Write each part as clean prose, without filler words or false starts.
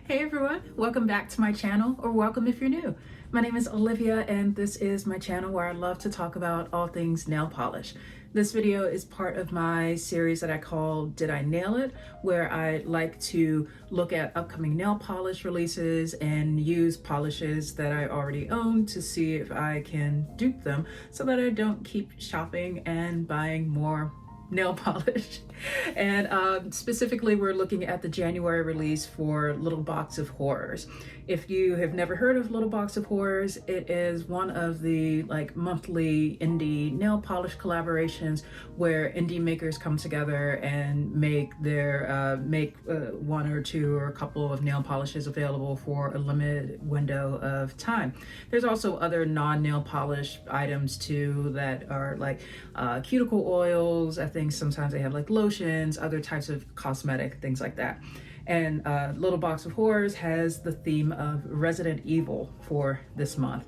Hey everyone, welcome back to my channel, or welcome if you're new. My name is Olivia and this is my channel where I love to talk about all things nail polish. This video is part of my series that I call Did I Nail It?, where I like to look at upcoming nail polish releases and use polishes that I already own to see if I can dupe them so that I don't keep shopping and buying more nail polish. And specifically, we're looking at the January release for Little Box of Horrors. If you have never heard of Little Box of Horrors, it is one of the monthly indie nail polish collaborations where indie makers come together and make their one or two or a couple of nail polishes available for a limited window of time. There's also other non-nail polish items too that are like cuticle oils. I think sometimes they have like lotions, other types of cosmetic, things like that. And Little Box of Horrors has the theme of Resident Evil for this month.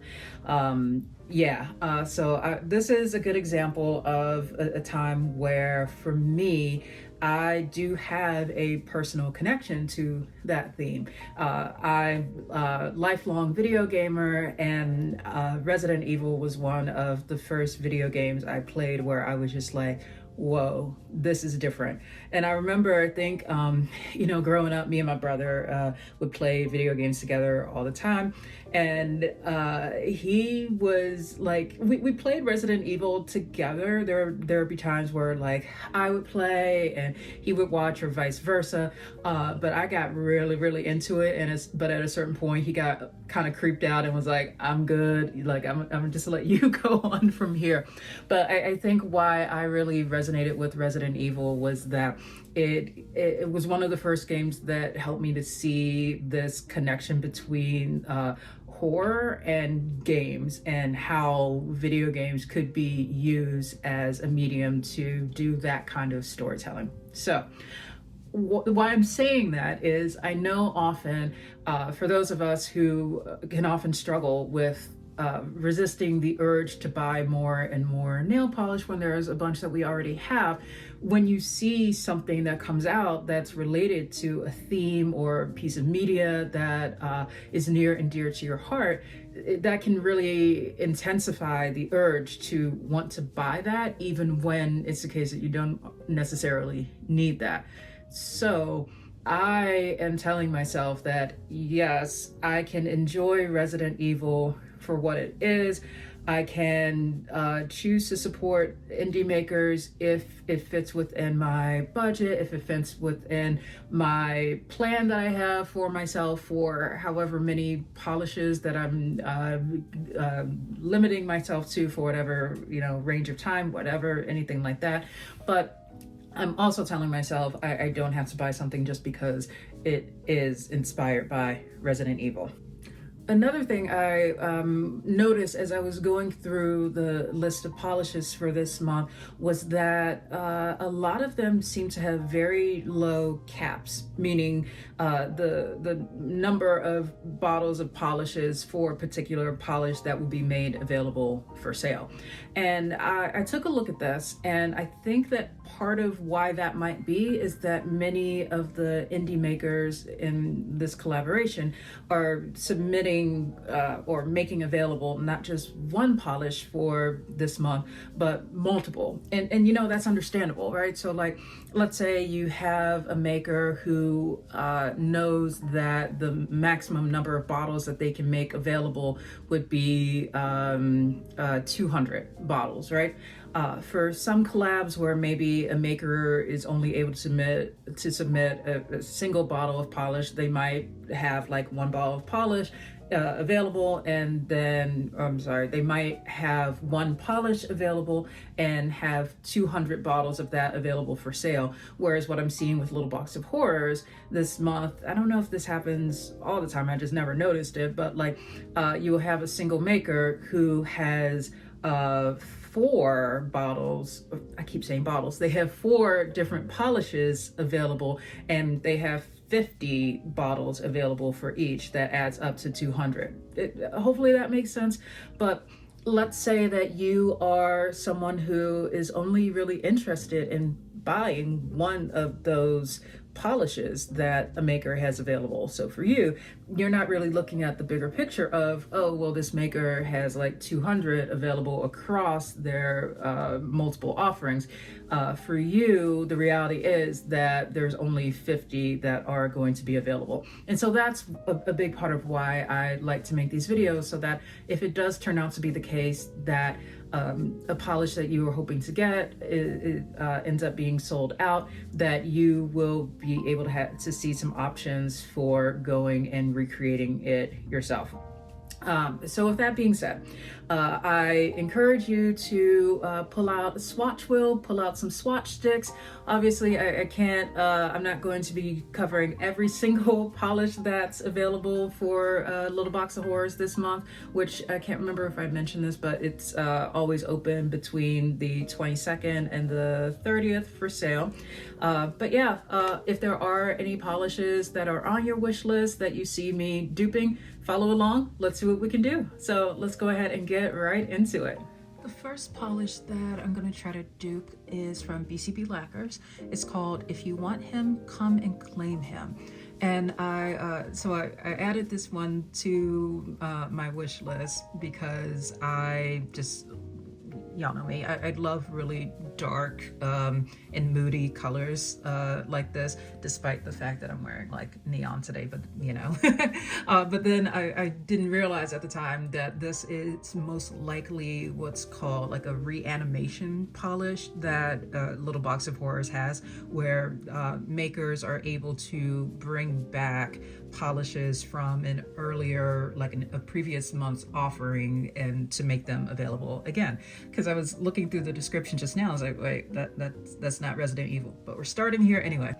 This is a good example of a time where, for me, I do have a personal connection to that theme. I'm a lifelong video gamer, and Resident Evil was one of the first video games I played where I was just like, whoa, this is different. And I remember, I think, growing up, me and my brother would play video games together all the time. And he was like, we played Resident Evil together. There would be times where like I would play and he would watch, or vice versa. But I got really into it. But at a certain point, he got kind of creeped out and was like, I'm good. Like, I'm just let you go on from here. But I think why I really resonated with Resident Evil was that it was one of the first games that helped me to see this connection between horror and games, and how video games could be used as a medium to do that kind of storytelling. So why I'm saying that is, I know often for those of us who can often struggle with resisting the urge to buy more and more nail polish when there's a bunch that we already have, when you see something that comes out that's related to a theme or a piece of media that is near and dear to your heart, that can really intensify the urge to want to buy that, even when it's the case that you don't necessarily need that. So I am telling myself that yes, I can enjoy Resident Evil for what it is. I can choose to support indie makers if it fits within my budget, if it fits within my plan that I have for myself for however many polishes that I'm limiting myself to for whatever, range of time, whatever, anything like that. But I'm also telling myself I don't have to buy something just because it is inspired by Resident Evil. Another thing I noticed as I was going through the list of polishes for this month was that a lot of them seem to have very low caps, meaning the number of bottles of polishes for a particular polish that will be made available for sale. And I took a look at this, and I think that part of why that might be is that many of the indie makers in this collaboration are submitting or making available not just one polish for this month, but multiple. And that's understandable, right? So like, let's say you have a maker who knows that the maximum number of bottles that they can make available would be 200 bottles, right? For some collabs where maybe a maker is only able to submit a single bottle of polish, they might have like one bottle of polish available, and then they might have one polish available and have 200 bottles of that available for sale. Whereas what I'm seeing with Little Box of Horrors this month, I don't know if this happens all the time, I just never noticed it, but like you'll have a single maker who has 4 bottles, I keep saying bottles, they have 4 different polishes available, and they have 50 bottles available for each. That adds up to 200. Hopefully that makes sense. But let's say that you are someone who is only really interested in buying one of those polishes that a maker has available. So for you, you're not really looking at the bigger picture of, oh, well, this maker has like 200 available across their multiple offerings. For you, the reality is that there's only 50 that are going to be available. And so that's a big part of why I like to make these videos, so that if it does turn out to be the case that a polish that you were hoping to get ends up being sold out, that you will be able to see some options for going and recreating it yourself. So with that being said, I encourage you to pull out a swatch wheel, pull out some swatch sticks. Obviously, I can't, I'm not going to be covering every single polish that's available for Little Box of Horrors this month, which I can't remember if I mentioned this, but it's always open between the 22nd and the 30th for sale. But yeah, if there are any polishes that are on your wish list that you see me duping, follow along. Let's see what we can do. So let's go ahead and get right into it. The first polish that I'm going to try to dupe is from BCB Lacquers. It's called If You Want Him, Come and Claim Him. And I added this one to my wish list because I just, y'all know me, I love really dark and moody colors like this, despite the fact that I'm wearing like neon today, but you know. But then I didn't realize at the time that this is most likely what's called like a reanimation polish that Little Box of Horrors has, where makers are able to bring back polishes from an earlier, like a previous month's offering, and to make them available again. Because I was looking through the description just now, I was like, wait, that's not Resident Evil, but we're starting here anyway.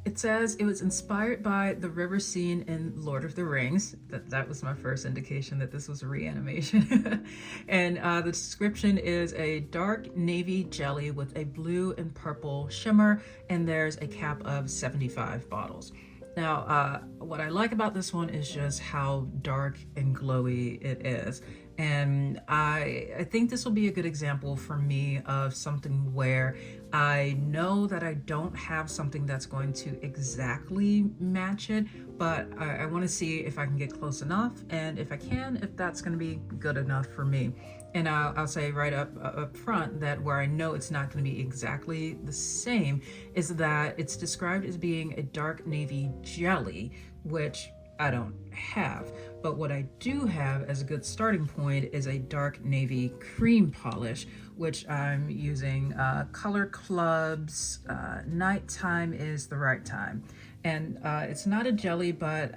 It says it was inspired by the river scene in Lord of the Rings. That was my first indication that this was a reanimation. And the description is a dark navy jelly with a blue and purple shimmer, and there's a cap of 75 bottles. Now, what I like about this one is just how dark and glowy it is. And I think this will be a good example for me of something where I know that I don't have something that's going to exactly match it, but I want to see if I can get close enough, and if I can, if that's going to be good enough for me. And I'll say right up front that where I know it's not going to be exactly the same is that it's described as being a dark navy jelly, which I don't have. But what I do have as a good starting point is a dark navy cream polish, which I'm using Color Club's Nighttime is the Right Time. And it's not a jelly, but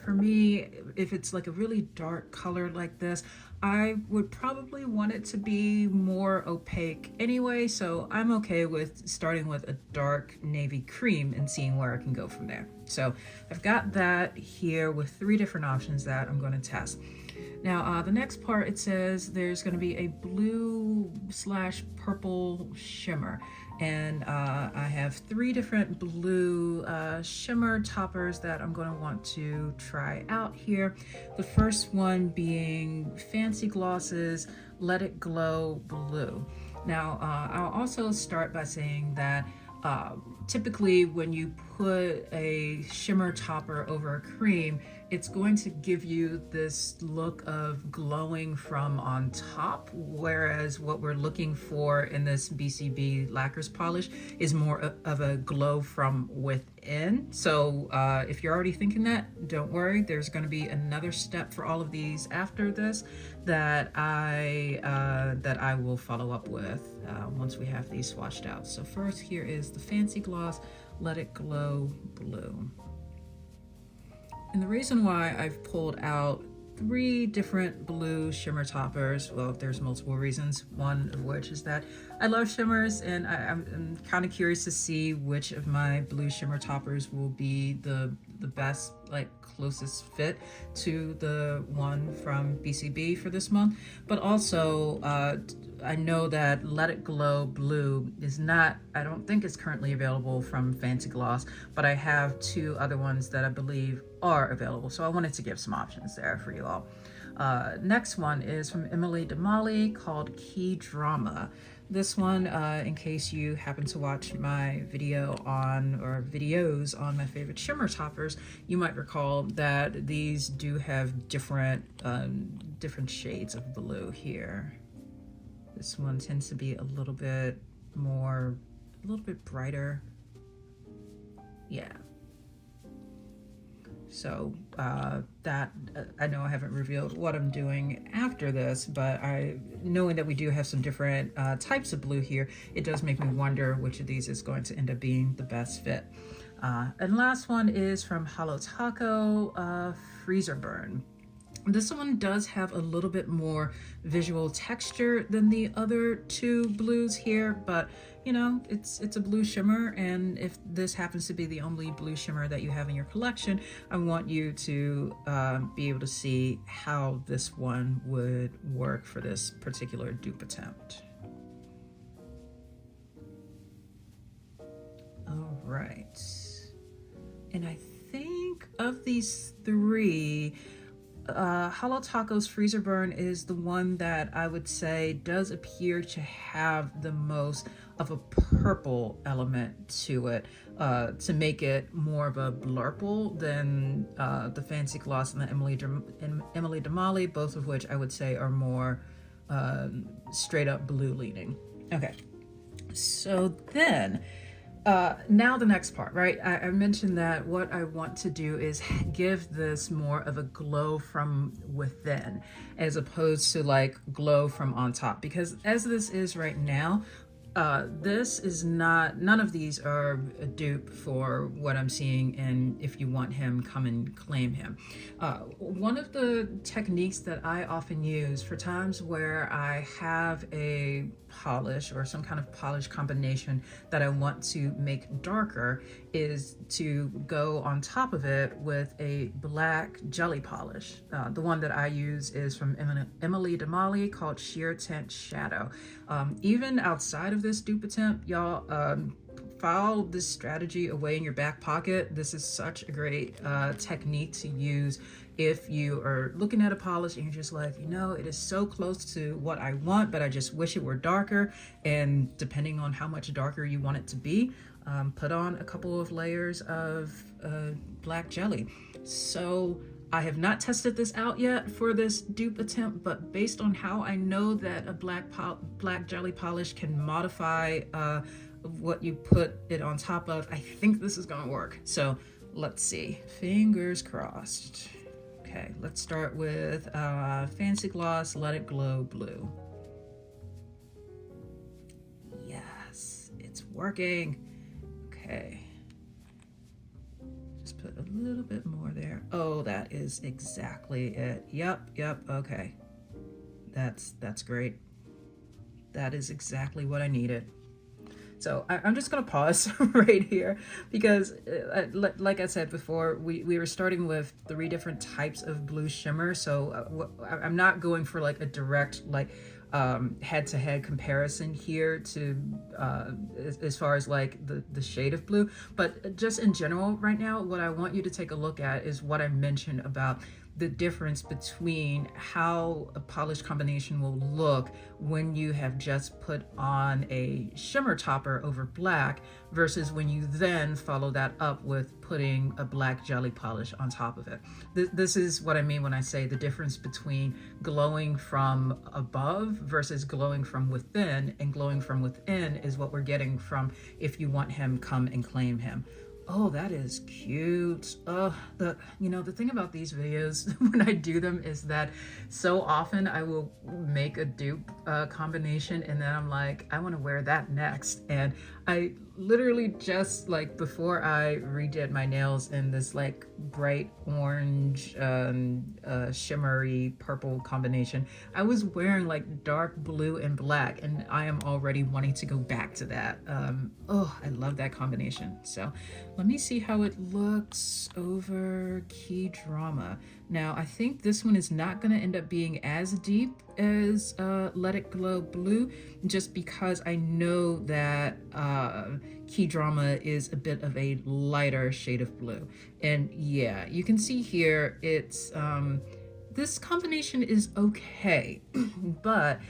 for me, if it's like a really dark color like this, I would probably want it to be more opaque anyway, so I'm okay with starting with a dark navy cream and seeing where I can go from there. So I've got that here with 3 different options that I'm going to test. Now, the next part, it says there's going to be a blue/purple shimmer. And I have 3 different blue shimmer toppers that I'm going to want to try out here. The first one being Fancy Gloss's Let It Glow Blue. Now, I'll also start by saying that typically when you put a shimmer topper over a cream, it's going to give you this look of glowing from on top, whereas what we're looking for in this BCB Lacquers polish is more of a glow from within. So if you're already thinking that, don't worry, there's going to be another step for all of these after this that I will follow up with once we have these swatched out. So first, here is the Fancy Gloss Let It Glow Blue. And the reason why I've pulled out 3 different blue shimmer toppers, well, there's multiple reasons, one of which is that I love shimmers, and I'm kind of curious to see which of my blue shimmer toppers will be the best, like closest fit to the one from BCB for this month. But also I know that Let It Glow Blue is not, I don't think it's currently available from Fancy Gloss, but I have 2 other ones that I believe are available. So I wanted to give some options there for you all. Next one is from Emily Damali called Key Drama. This one, in case you happen to watch my video on, or videos on my favorite shimmer toppers, you might recall that these do have different shades of blue here. This one tends to be a little bit brighter. Yeah. So that I know I haven't revealed what I'm doing after this, but knowing that we do have some different types of blue here, it does make me wonder which of these is going to end up being the best fit. And last one is from Holo Taco, Freezer Burn. This one does have a little bit more visual texture than the other two blues here, but you know, it's a blue shimmer, and if this happens to be the only blue shimmer that you have in your collection, I want you to be able to see how this one would work for this particular dupe attempt. All right, and I think of these three, Holo Taco's Freezer Burn is the one that I would say does appear to have the most of a purple element to it, to make it more of a blurple than the Fancy Gloss and the Emily Damali, both of which I would say are more straight up blue leaning. Okay, so then now the next part, right? I mentioned that what I want to do is give this more of a glow from within as opposed to like glow from on top, because as this is right now, this is none of these are a dupe for what I'm seeing, and if you want him, come and claim him. One of the techniques that I often use for times where I have a polish or some kind of polish combination that I want to make darker is to go on top of it with a black jelly polish. The one that I use is from Emily Damali called Sheer Tint Shadow. Even outside of this dupe attempt, y'all, file this strategy away in your back pocket. This is such a great technique to use if you are looking at a polish and you're just like, you know, it is so close to what I want, but I just wish it were darker. And depending on how much darker you want it to be, put on a couple of layers of black jelly. So I have not tested this out yet for this dupe attempt, but based on how I know that a black jelly polish can modify what you put it on top of, I think this is gonna work. So let's see, fingers crossed. Okay, let's start with Fancy Gloss Let It Glow Blue. Yes, it's working. Okay, just put a little bit more there. Oh, that is exactly it. Yep, okay. That's great. That is exactly what I needed. So I'm just going to pause right here because like I said before, we were starting with 3 different types of blue shimmer. So I'm not going for like a direct like head-to-head comparison here to as far as like the shade of blue. But just in general right now, what I want you to take a look at is what I mentioned about the difference between how a polish combination will look when you have just put on a shimmer topper over black versus when you then follow that up with putting a black jelly polish on top of it. This is what I mean when I say the difference between glowing from above versus glowing from within, and glowing from within is what we're getting from If You Want Him, Come and Claim Him. Oh, that is cute. The thing about these videos when I do them is that so often I will make a dupe combination and then I'm like, I want to wear that next. And I literally just like before I redid my nails in this like bright orange shimmery purple combination, I was wearing like dark blue and black, and I am already wanting to go back to that. I love that combination. So let me see how it looks over Key Drama. Now I think this one is not going to end up being as deep as Let It Glow Blue, just because I know that Key Drama is a bit of a lighter shade of blue. And yeah, you can see here it's This combination is okay, but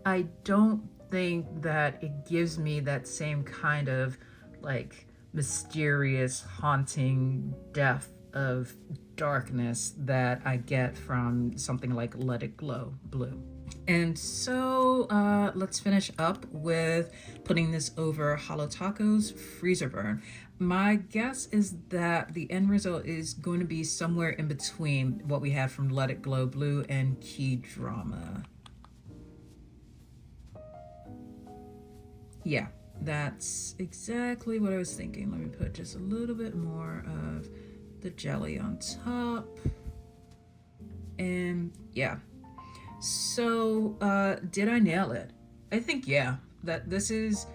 I don't think that it gives me that same kind of like mysterious, haunting depth of darkness that I get from something like Let It Glow Blue. And so let's finish up with putting this over Holo Taco's freezer burn. My guess is that the end result is going to be somewhere in between what we have from Let It Glow Blue and Key Drama. Yeah, that's exactly what I was thinking. Let me put just a little bit more of the jelly on top. And yeah. So, did I nail it? I think, yeah, that this is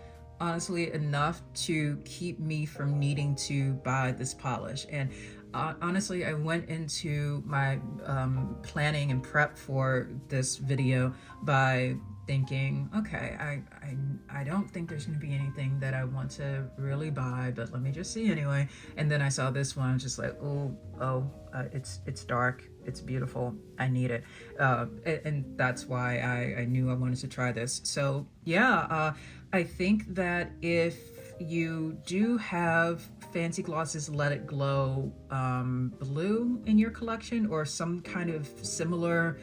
honestly enough to keep me from needing to buy this polish. And honestly, I went into my planning and prep for this video by thinking, okay, I don't think there's going to be anything that I want to really buy, but let me just see anyway. And then I saw this one, just like, it's dark, it's beautiful, I need it, and that's why I knew I wanted to try this. So yeah, I think that if you do have Fancy Gloss's Let It Glow blue in your collection, or some kind of similar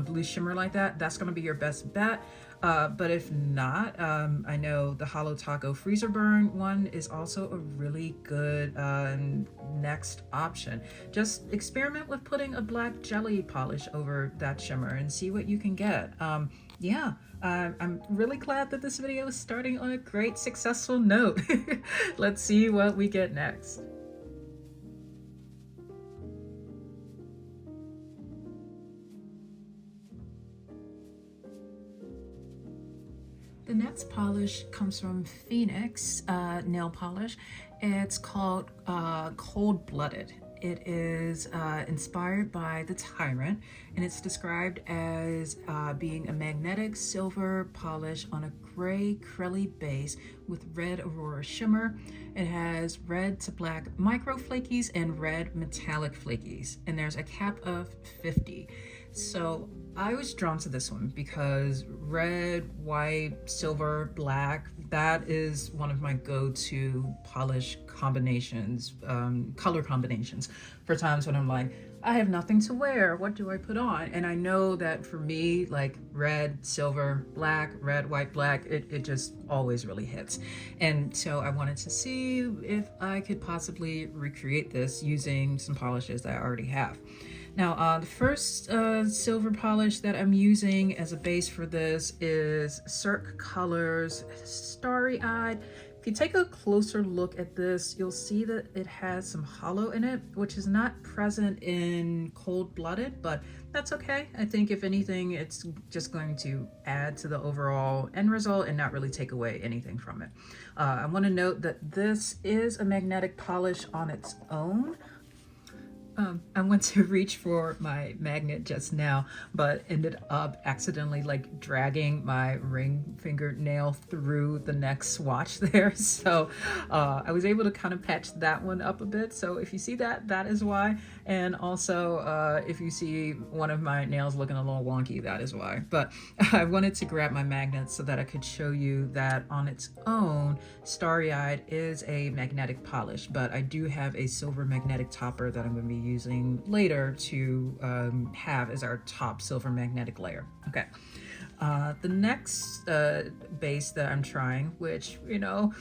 blue shimmer like that, that's going to be your best bet. But if not, I know the Holo Taco Freezer Burn one is also a really good next option. Just experiment with putting a black jelly polish over that shimmer and see what you can get. Yeah, I'm really glad that this video is starting on a great, successful note. Let's see what we get next. The next polish comes from Phoenix nail polish. It's called Cold Blooded. It is inspired by the Tyrant, and it's described as being a magnetic silver polish on a gray crelly base with red aurora shimmer. It has red to black micro flakies and red metallic flakies, and there's a cap of 50. So I was drawn to this one because red, white, silver, black, that is one of my go-to polish combinations, color combinations for times when I'm like, I have nothing to wear, what do I put on? And I know that for me, like red, silver, black, red, white, black, it just always really hits. And so I wanted to see if I could possibly recreate this using some polishes that I already have. Now, the first silver polish that I'm using as a base for this is Cirque Colors Starry Eyed. If you take a closer look at this, you'll see that it has some hollow in it, which is not present in Cold Blooded, but that's okay. I think if anything, it's just going to add to the overall end result and not really take away anything from it. I want to note that this is a magnetic polish on its own. I went to reach for my magnet just now, but ended up accidentally like dragging my ring fingernail through the next swatch there. So I was able to kind of patch that one up a bit. So if you see that, that is why. And also if you see one of my nails looking a little wonky, that is why. But I wanted to grab my magnet so that I could show you that on its own, Starry Eyed is a magnetic polish, but I do have a silver magnetic topper that I'm going to be using later to have as our top silver magnetic layer. Okay. The next base that I'm trying, which, you know,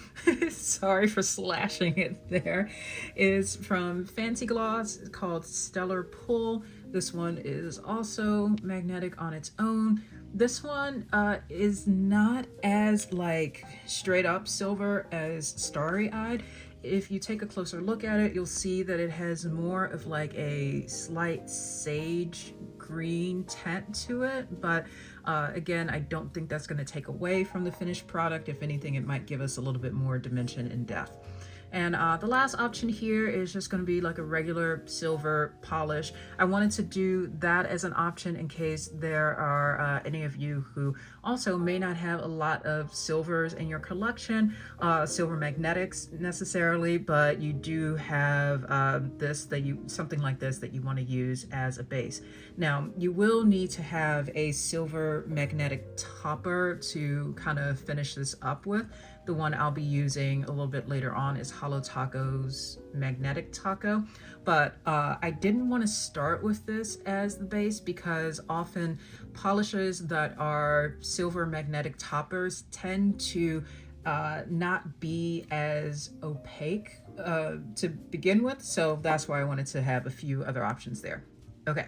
sorry for slashing it there, is from Fancy Gloss. It's called Stellar Pull. This one is also magnetic on its own. This one is not as like straight up silver as Starry Eyed. If you take a closer look at it, you'll see that it has more of like a slight sage green tint to it. But again, I don't think that's going to take away from the finished product. If anything, it might give us a little bit more dimension and depth. And the last option here is just going to be like a regular silver polish. I wanted to do that as an option in case there are any of you who also may not have a lot of silvers in your collection, silver magnetics necessarily, but you do have something like this that you want to use as a base. Now, you will need to have a silver magnetic topper to kind of finish this up with. The one I'll be using a little bit later on is Holo Taco's Magnetic Taco, but I didn't want to start with this as the base because often polishes that are silver magnetic toppers tend to not be as opaque to begin with, so that's why I wanted to have a few other options there. Okay,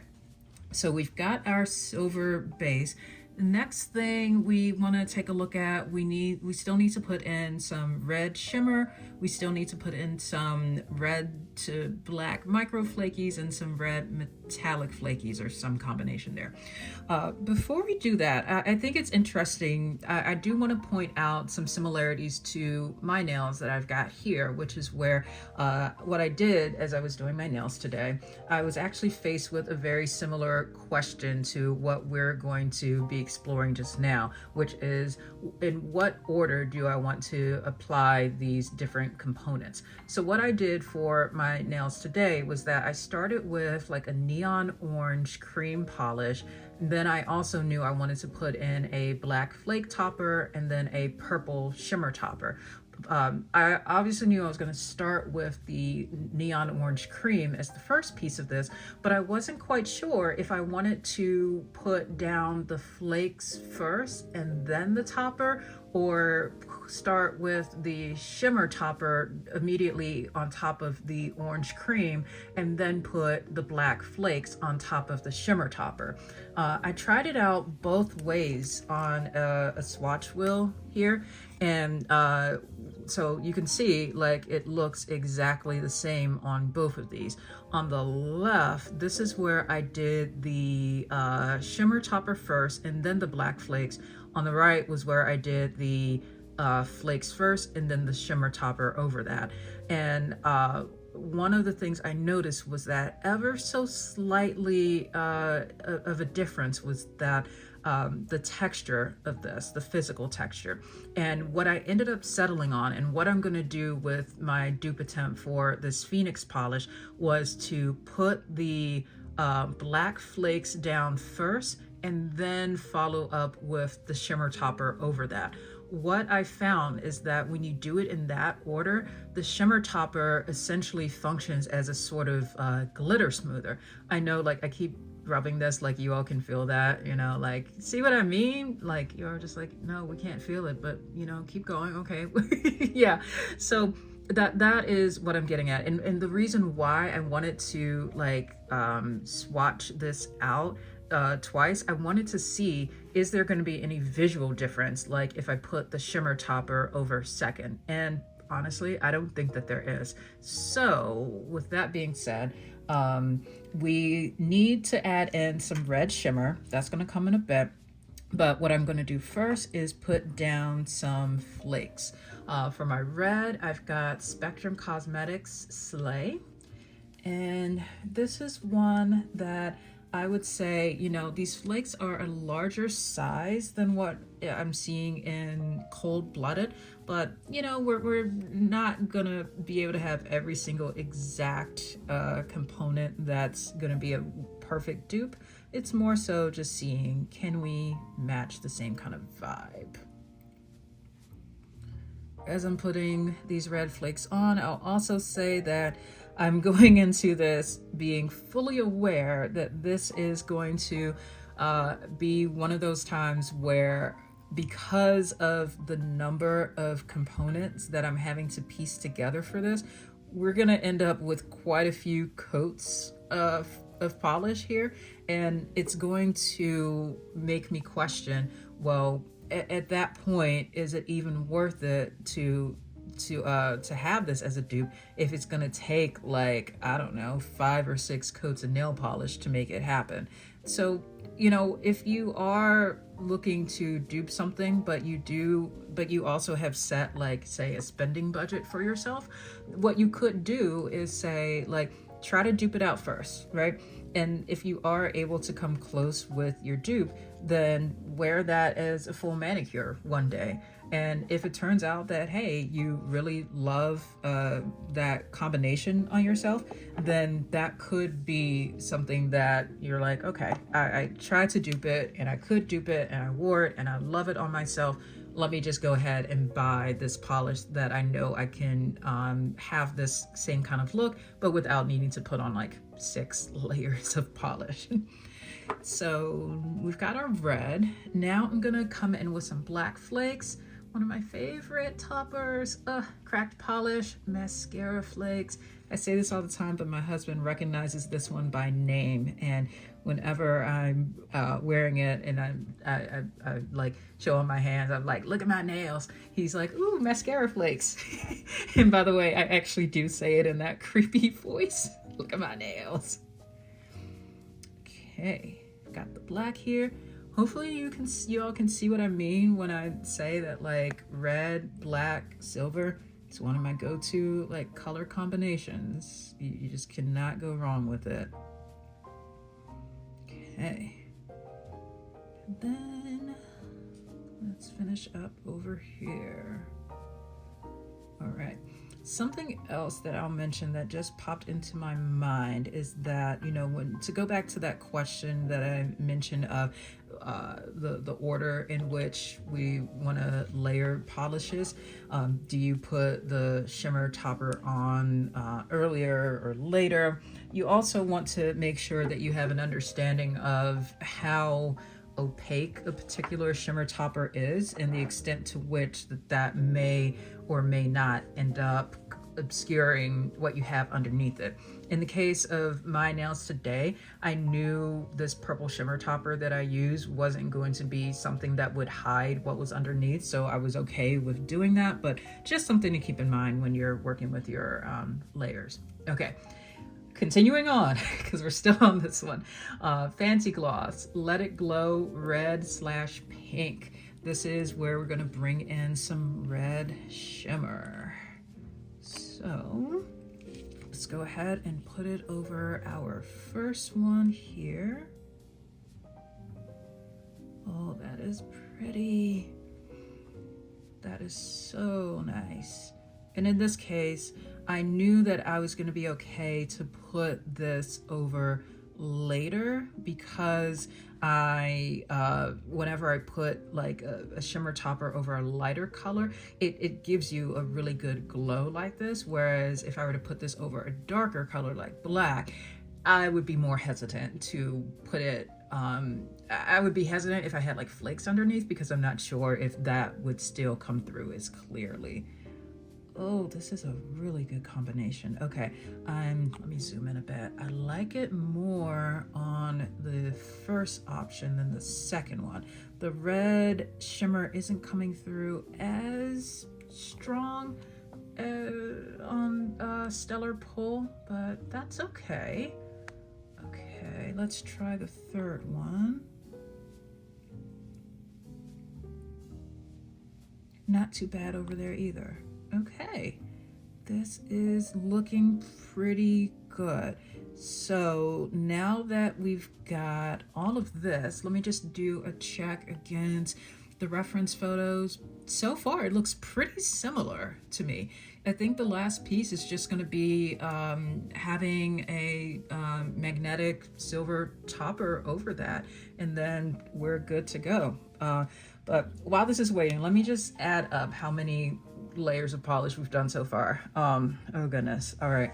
so we've got our silver base. The next thing we want to take a look at, we still need to put in some red shimmer. We still need to put in some red to black micro flakies and some red metallic flakies or some combination there. Before we do that, I think it's interesting. I do want to point out some similarities to my nails that I've got here, which is where what I did as I was doing my nails today, I was actually faced with a very similar question to what we're going to be exploring just now, which is in what order do I want to apply these different components. So what I did for my nails today was that I started with like a neon orange cream polish. Then I also knew I wanted to put in a black flake topper and then a purple shimmer topper. I obviously knew I was going to start with the neon orange cream as the first piece of this, but I wasn't quite sure if I wanted to put down the flakes first and then the topper, or start with the shimmer topper immediately on top of the orange cream and then put the black flakes on top of the shimmer topper. I tried it out both ways on a swatch wheel here, and so you can see like it looks exactly the same on both of these. On the left, this is where I did the shimmer topper first and then the black flakes. On the right was where I did the flakes first and then the shimmer topper over that. And one of the things I noticed was that ever so slightly of a difference was that the texture of this, the physical texture. And what I ended up settling on and what I'm going to do with my dupe attempt for this Phoenix polish was to put the black flakes down first and then follow up with the shimmer topper over that. What I found is that when you do it in that order, the shimmer topper essentially functions as a sort of glitter smoother. I know, like, I keep rubbing this, like you all can feel that, you know, like, see what I mean? Like, you're just like, no, we can't feel it, but, you know, keep going, okay. Yeah, so that is what I'm getting at. And the reason why I wanted to, like, swatch this out twice, I wanted to see, is there going to be any visual difference, like if I put the shimmer topper over second? And honestly, I don't think that there is. So with that being said, we need to add in some red shimmer. That's going to come in a bit. But what I'm going to do first is put down some flakes. For my red, I've got Spectrum Cosmetics Slay. And this is one that I would say, you know, these flakes are a larger size than what I'm seeing in Cold Blooded, but, you know, we're not gonna be able to have every single exact component that's gonna be a perfect dupe. It's more so just seeing, can we match the same kind of vibe? As I'm putting these red flakes on, I'll also say that I'm going into this being fully aware that this is going to be one of those times where, because of the number of components that I'm having to piece together for this, we're going to end up with quite a few coats of polish here. And it's going to make me question, well, at that point, is it even worth it to have this as a dupe if it's gonna take, like, I don't know, 5 or 6 coats of nail polish to make it happen? So if you are looking to dupe something, but you also have set, like, say, a spending budget for yourself, what you could do is say, like, try to dupe it out first, right? And if you are able to come close with your dupe, then wear that as a full manicure one day. And if it turns out that, hey, you really love that combination on yourself, then that could be something that you're like, okay, I tried to dupe it and I could dupe it and I wore it and I love it on myself. Let me just go ahead and buy this polish that I know I can have this same kind of look, but without needing to put on like 6 layers of polish. So we've got our red. Now I'm gonna come in with some black flakes. One of my favorite toppers, cracked polish, mascara flakes. I say this all the time, but my husband recognizes this one by name. And whenever I'm wearing it and I like show him my hands, I'm like, look at my nails. He's like, ooh, mascara flakes. And by the way, I actually do say it in that creepy voice. Look at my nails. Okay, got the black here. Hopefully you all can see what I mean when I say that, like, red, black, silver is one of my go-to, like, color combinations. You just cannot go wrong with it. Okay. And then let's finish up over here. All right. Something else that I'll mention that just popped into my mind is that, to go back to that question that I mentioned of the order in which we want to layer polishes. Do you put the shimmer topper on earlier or later? You also want to make sure that you have an understanding of how opaque a particular shimmer topper is and the extent to which that may or may not end up obscuring what you have underneath it. In the case of my nails today, I knew this purple shimmer topper that I use wasn't going to be something that would hide what was underneath, so I was okay with doing that, but just something to keep in mind when you're working with your layers. Okay. Continuing on, because we're still on this one. Fancy Gloss, Let It Glow Red/Pink. This is where we're going to bring in some red shimmer. So let's go ahead and put it over our first one here. Oh, that is pretty. That is so nice. And in this case, I knew that I was going to be okay to put this over later because whenever I put like a shimmer topper over a lighter color, it gives you a really good glow like this. Whereas if I were to put this over a darker color like black, I would be more hesitant to put it. I would be hesitant if I had like flakes underneath because I'm not sure if that would still come through as clearly. Oh, this is a really good combination. Okay, let me zoom in a bit. I like it more on the first option than the second one. The red shimmer isn't coming through as strong on Stellar Pull, but that's okay. Okay, let's try the third one. Not too bad over there either. Okay, this is looking pretty good. So now that we've got all of this, let me just do a check against the reference photos. So far, it looks pretty similar to me. I think the last piece is just going to be having a magnetic silver topper over that, and then we're good to go. But while this is waiting, let me just add up how many layers of polish we've done so far. Oh goodness. All right.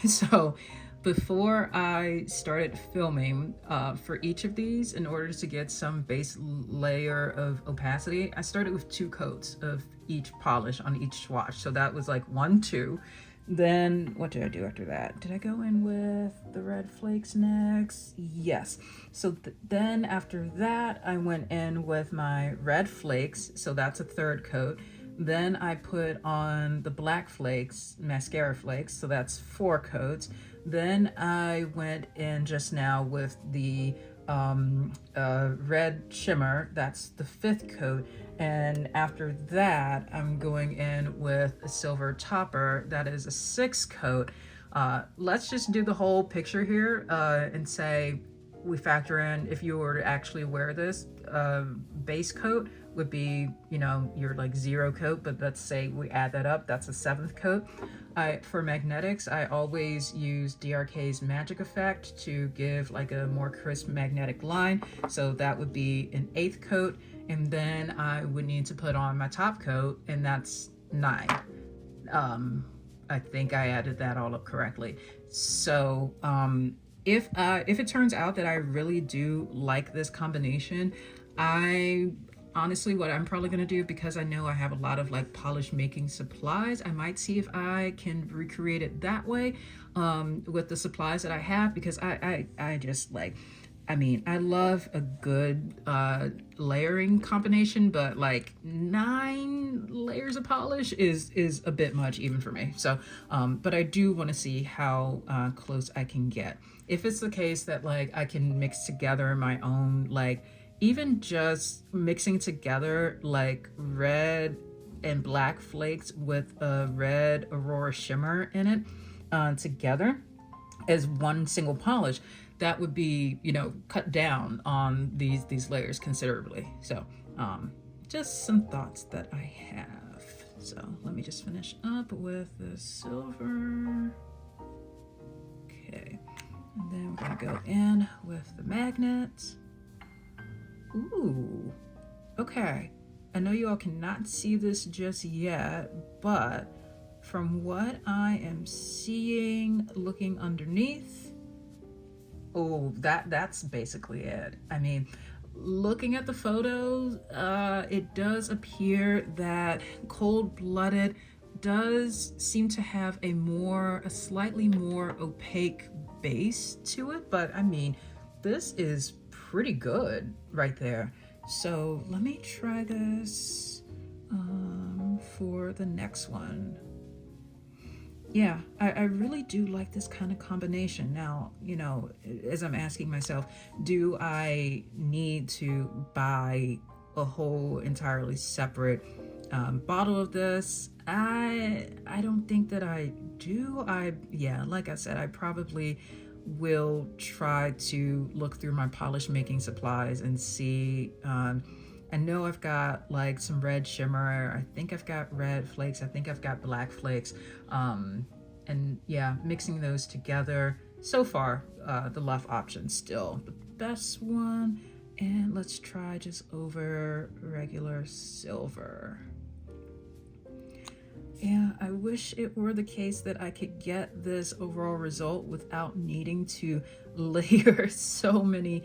So before I started filming for each of these, in order to get some base layer of opacity, I started with 2 coats of each polish on each swatch. So that was like 1, 2. Then what did I do after that? Did I go in with the red flakes next? Yes. So then after that, I went in with my red flakes. So that's a 3rd coat. Then I put on the black flakes, mascara flakes, so that's 4 coats. Then I went in just now with the red shimmer, that's the 5th coat, and after that I'm going in with a silver topper, that is a 6th coat. Let's just do the whole picture here and say we factor in, if you were to actually wear this, base coat would be, you know, your like 0 coat, but let's say we add that up, that's a 7th coat. For magnetics, I always use DRK's magic effect to give like a more crisp magnetic line, so that would be an 8th coat, and then I would need to put on my top coat, and that's 9. I think I added that all up correctly. So if it turns out that I really do like this combination, honestly, what I'm probably gonna do, because I know I have a lot of like polish making supplies, I might see if I can recreate it that way with the supplies that I have, because I just like, I mean, I love a good layering combination, but like 9 layers of polish is a bit much even for me. So, but I do want to see how close I can get. If it's the case that like I can mix together my own, like even just mixing together like red and black flakes with a red Aurora shimmer in it together as one single polish, that would be, you know, cut down on these layers considerably. So just some thoughts that I have. So let me just finish up with the silver. Okay, and then we're gonna go in with the magnet. Ooh, okay. I know you all cannot see this just yet, but from what I am seeing looking underneath, oh, that's basically it. I mean, looking at the photos, it does appear that Cold Blooded does seem to have a slightly more opaque base to it, but I mean, this is pretty good right there. So let me try this for the next one. Yeah, I really do like this kind of combination. Now, you know, as I'm asking myself, do I need to buy a whole entirely separate bottle of this? I don't think that I do. Yeah, like I said, I probably will try to look through my polish making supplies and see. I know I've got like some red shimmer. I think I've got red flakes. I think I've got black flakes. And yeah, mixing those together. So far, the left option's still the best one. And let's try just over regular silver. Yeah, I wish it were the case that I could get this overall result without needing to layer so many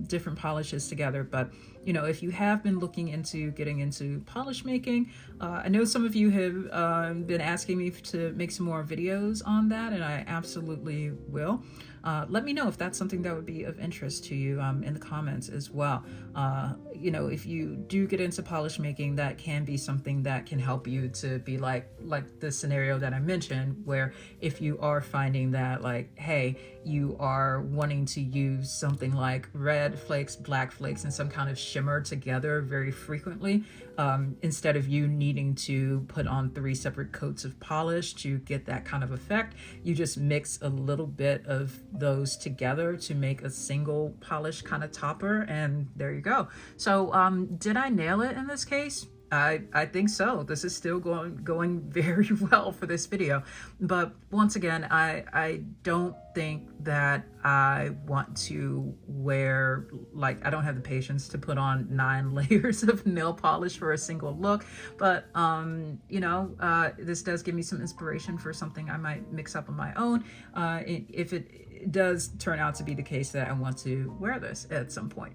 different polishes together. But, you know, if you have been looking into getting into polish making, I know some of you have been asking me to make some more videos on that, and I absolutely will. Let me know if that's something that would be of interest to you in the comments as well. You know, if you do get into polish making, that can be something that can help you to be like the scenario that I mentioned, where if you are finding that like, hey, you are wanting to use something like red flakes, black flakes, and some kind of shimmer together very frequently, instead of you needing to put on 3 separate coats of polish to get that kind of effect, you just mix a little bit of those together to make a single polish kind of topper, and there you go. So did I nail it in this case? I think so. This is still going very well for this video. But once again, I don't think that I want to wear, like, I don't have the patience to put on 9 layers of nail polish for a single look. But, you know, this does give me some inspiration for something I might mix up on my own. If it does turn out to be the case that I want to wear this at some point.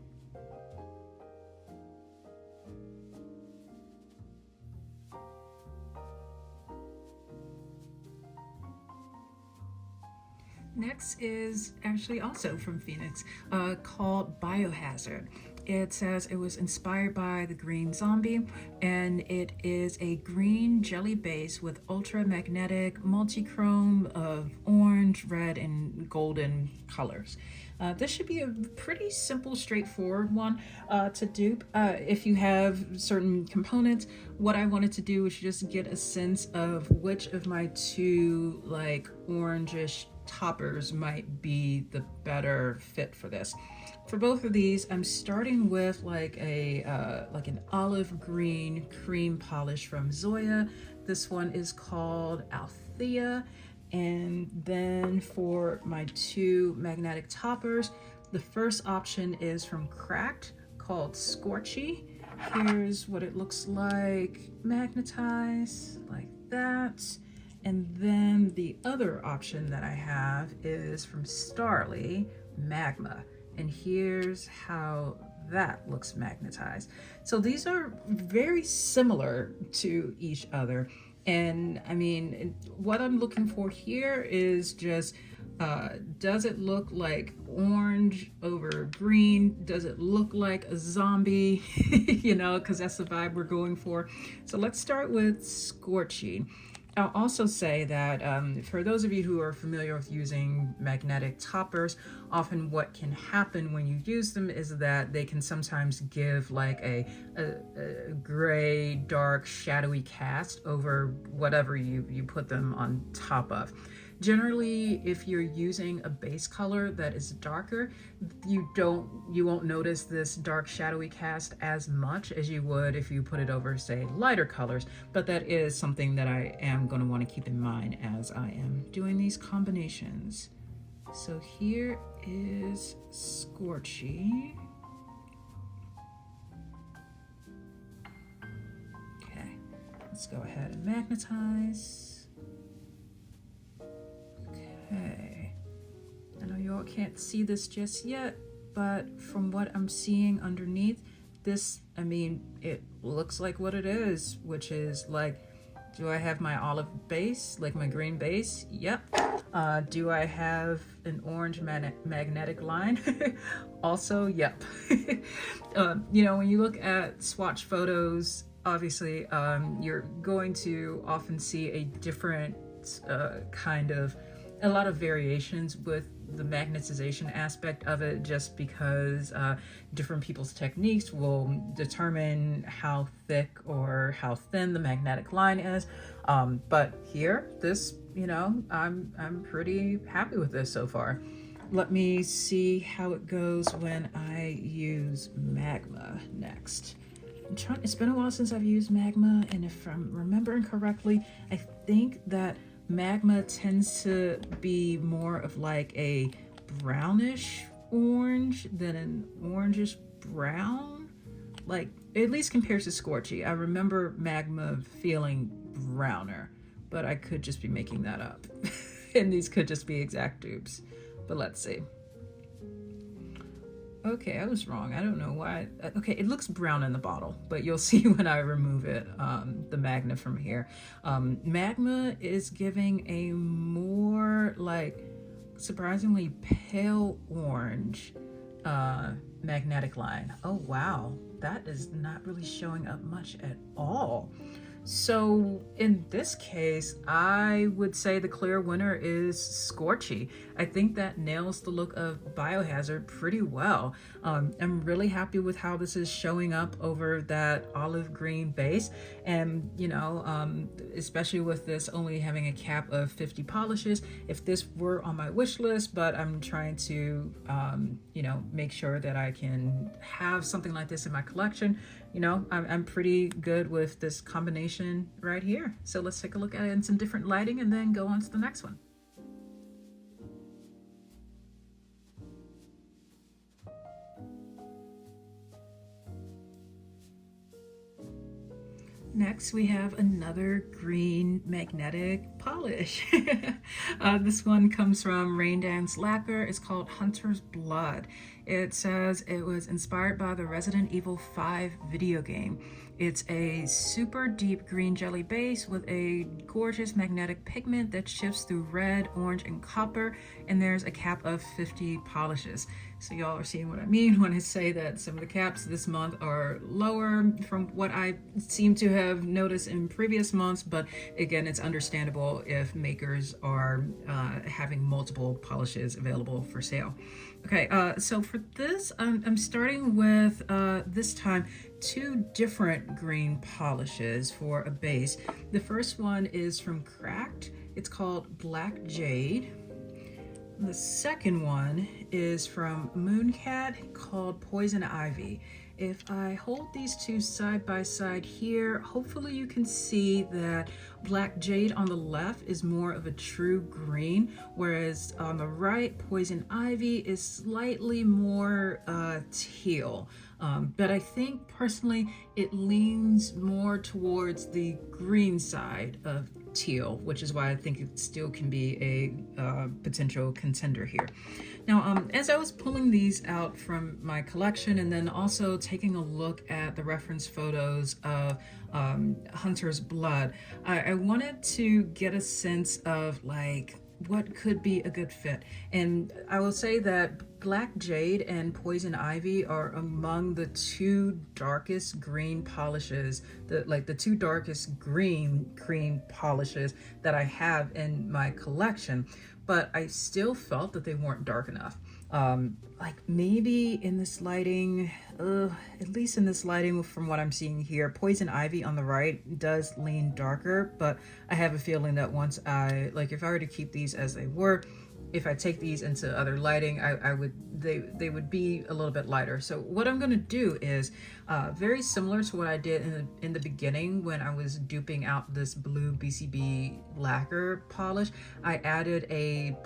Next is actually also from Phoenix, called Biohazard. It says it was inspired by the green zombie, and it is a green jelly base with ultra magnetic multi-chrome of orange, red, and golden colors. This should be a pretty simple, straightforward one to dupe. If you have certain components, what I wanted to do was just get a sense of which of my two like orangish toppers might be the better fit for this. For both of these, I'm starting with like an olive green cream polish from Zoya. This one is called Althea. And then for my two magnetic toppers, the first option is from Cracked called Scorchy. Here's what it looks like magnetized like that. And then the other option that I have is from Starly, Magma. And here's how that looks magnetized. So these are very similar to each other. And I mean, what I'm looking for here is just, does it look like orange over green? Does it look like a zombie? You know, because that's the vibe we're going for. So let's start with Scorchy. I'll also say that for those of you who are familiar with using magnetic toppers, often what can happen when you use them is that they can sometimes give like a gray, dark, shadowy cast over whatever you put them on top of. Generally, if you're using a base color that is darker, you won't notice this dark shadowy cast as much as you would if you put it over, say, lighter colors. But that is something that I am going to want to keep in mind as I am doing these combinations. So here is Scorchy. Okay, let's go ahead and magnetize. Okay, I know you all can't see this just yet, but from what I'm seeing underneath this, I mean, it looks like what it is, which is like, do I have my olive base, like my green base? Yep. Do I have an orange magnetic line? Also, yep. You know, when you look at swatch photos, obviously, you're going to often see a different a lot of variations with the magnetization aspect of it, just because different people's techniques will determine how thick or how thin the magnetic line is. But here, this, you know, I'm pretty happy with this so far. Let me see how it goes when I use Magma next. It's been a while since I've used Magma, and if I'm remembering correctly, I think that Magma tends to be more of like a brownish orange than an orangish brown, like at least compared to Scorchy. I remember Magma feeling browner, but I could just be making that up. And these could just be exact dupes, but let's see. Okay, I was wrong. I don't know why. Okay, it looks brown in the bottle, but you'll see when I remove it, the Magma from here. Magma is giving a more like surprisingly pale orange magnetic line. Oh wow, that is not really showing up much at all. So in this case, I would say the clear winner is Scorchy. I think that nails the look of Biohazard pretty well. I'm really happy with how this is showing up over that olive green base. And, you know, especially with this only having a cap of 50 polishes, if this were on my wish list, but I'm trying to, you know, make sure that I can have something like this in my collection, you know, I'm pretty good with this combination right here. So let's take a look at it in some different lighting and then go on to the next one. Next, we have another green magnetic polish. This one comes from Raindance Lacquer. It's called Hunter's Blood. It says it was inspired by the Resident Evil 5 video game. It's a super deep green jelly base with a gorgeous magnetic pigment that shifts through red, orange, and copper, and there's a cap of 50 polishes. So y'all are seeing what I mean when I say that some of the caps this month are lower from what I seem to have noticed in previous months, but again, it's understandable if makers are having multiple polishes available for sale. Okay, so for this, I'm starting with, this time, 2 different green polishes for a base. The first one is from Cracked. It's called Black Jade. The second one is from Mooncat called Poison Ivy. If I hold these 2 side by side here, hopefully you can see that Black Jade on the left is more of a true green, whereas on the right, Poison Ivy is slightly more teal. But I think personally it leans more towards the green side of teal, which is why I think it still can be a potential contender here. Now, as I was pulling these out from my collection and then also taking a look at the reference photos of Hunter's Blood, I wanted to get a sense of like what could be a good fit. And I will say that Black Jade and Poison Ivy are among the 2 darkest green polishes, the 2 darkest green cream polishes that I have in my collection, but I still felt that they weren't dark enough. Like maybe in this lighting, at least in this lighting from what I'm seeing here, Poison Ivy on the right does lean darker, but I have a feeling that once if I were to keep these as they were, if I take these into other lighting, they would be a little bit lighter. So what I'm going to do is very similar to what I did in the beginning when I was duping out this blue BCB lacquer polish. I added a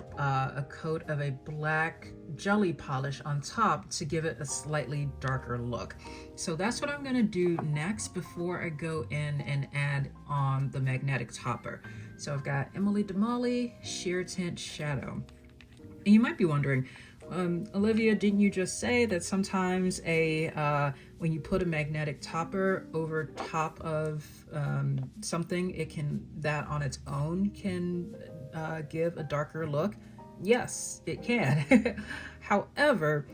coat of a black jelly polish on top to give it a slightly darker look. So that's what I'm going to do next before I go in and add on the magnetic topper. So I've got Emily Damali Sheer Tint Shadow. And you might be wondering, Olivia, didn't you just say that sometimes when you put a magnetic topper over top of something, that on its own can give a darker look? Yes, it can. However,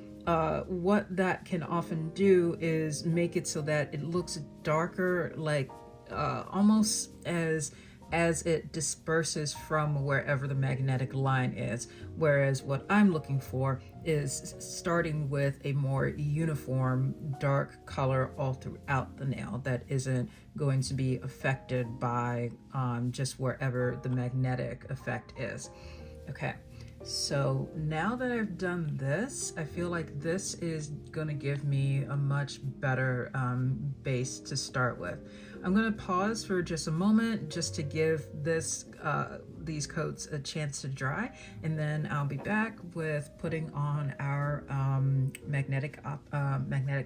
what that can often do is make it so that it looks darker, like almost as it disperses from wherever the magnetic line is. Whereas what I'm looking for is starting with a more uniform dark color all throughout the nail that isn't going to be affected by just wherever the magnetic effect is. Okay. So now that I've done this, I feel like this is gonna give me a much better base to start with. I'm gonna pause for just a moment just to give these coats a chance to dry, and then I'll be back with putting on our magnetic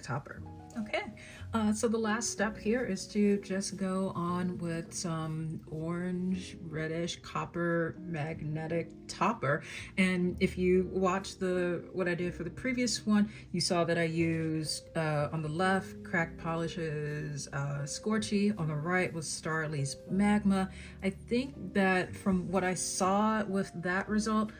topper. Okay, so the last step here is to just go on with some orange, reddish, copper magnetic topper. And if you watched what I did for the previous one, you saw that I used on the left Cracked Polishes Scorchy, on the right was Starly's Magma. I think that from what I saw with that result,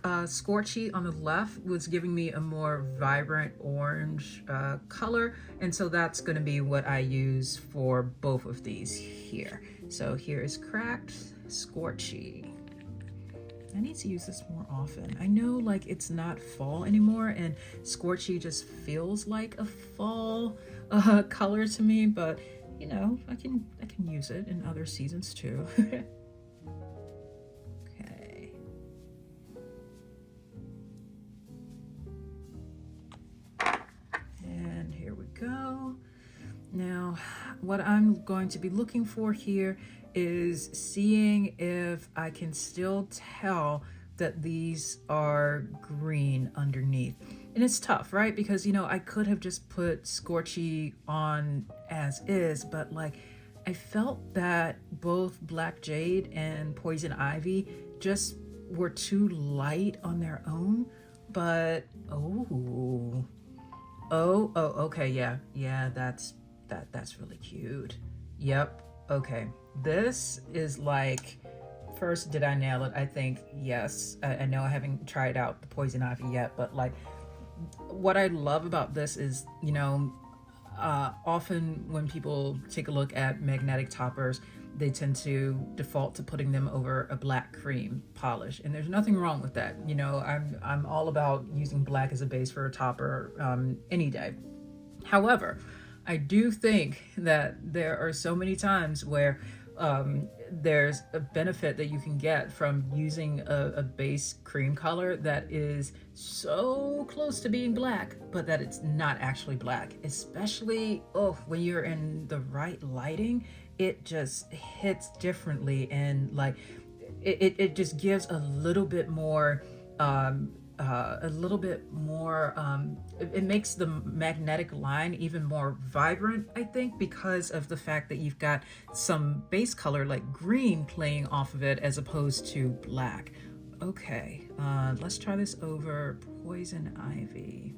Scorchy on the left was giving me a more vibrant orange color, and so that's going to be what I use for both of these here. So here is Cracked Scorchy. I need to use this more often. I know like it's not fall anymore, and Scorchy just feels like a fall color to me, but you know, I can use it in other seasons too. Go. Now, what I'm going to be looking for here is seeing if I can still tell that these are green underneath. And it's tough, right? Because, you know, I could have just put Scorchy on as is, but like I felt that both Black Jade and Poison Ivy just were too light on their own. But, oh, Okay, yeah, that's really cute. Yep. Okay, this is like, first, did I nail it? I think yes. I know I haven't tried out the poison ivy yet, but like, what I love about this is, often when people take a look at magnetic toppers, they tend to default to putting them over a black cream polish, and there's nothing wrong with that. I'm all about using black as a base for a topper, any day. However, I do think that there are so many times where there's a benefit that you can get from using a base cream color that is so close to being black, but that it's not actually black. Especially, when you're in the right lighting, it just hits differently, and like it just gives a little bit more it makes the magnetic line even more vibrant, I think, because of the fact that you've got some base color like green playing off of it as opposed to black. Okay, let's try this over poison ivy.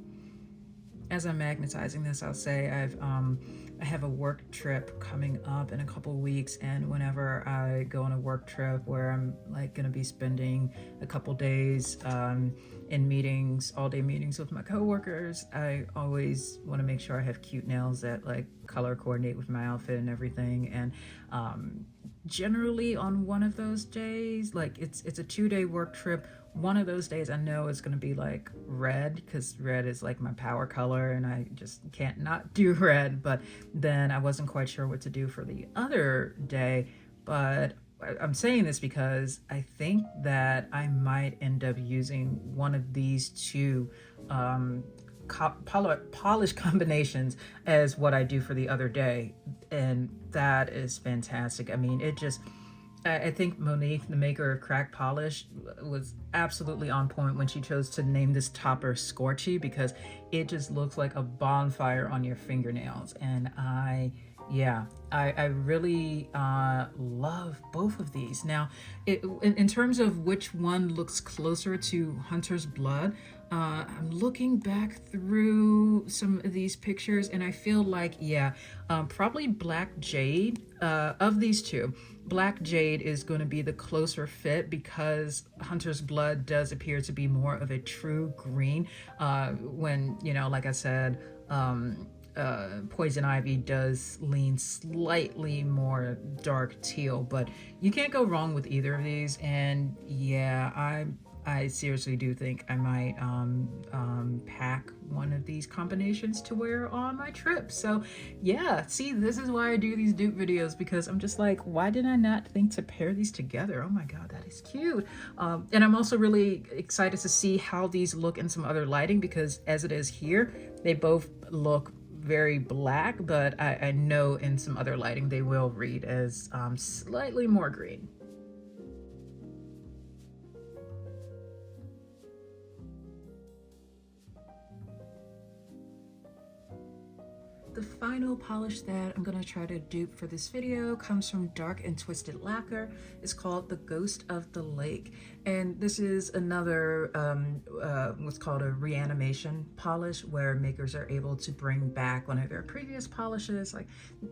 As I'm magnetizing this, I'll say I have a work trip coming up in a couple weeks, and whenever I go on a work trip where I'm like gonna be spending a couple days in meetings, all day meetings with my coworkers, I always want to make sure I have cute nails that like color coordinate with my outfit and everything. And generally on one of those days, like it's a 2-day work trip, one of those days I know it's going to be like red, because red is like my power color and I just can't not do red. But then I wasn't quite sure what to do for the other day. But I'm saying this because I think that I might end up using one of these two polish combinations as what I do for the other day. And that is fantastic. I mean, I think Monique, the maker of crack polish, was absolutely on point when she chose to name this topper Scorchy, because it just looks like a bonfire on your fingernails. And I really love both of these. Now, in terms of which one looks closer to Hunter's Blood, I'm looking back through some of these pictures, and I feel like, probably Black Jade. Of these two, Black Jade is going to be the closer fit, because Hunter's Blood does appear to be more of a true green. When, like I said, Poison Ivy does lean slightly more dark teal, but you can't go wrong with either of these. And I seriously do think I might pack one of these combinations to wear on my trip. So see, this is why I do these dupe videos, because I'm just like, why did I not think to pair these together? Oh my god, that is cute. And I'm also really excited to see how these look in some other lighting, because as it is here, they both look very black, but I know in some other lighting they will read as slightly more green. The final polish that I'm going to try to dupe for this video comes from Dark and Twisted Lacquer. It's called the Ghost of the Lake. And this is another what's called a reanimation polish, where makers are able to bring back one of their previous polishes. Like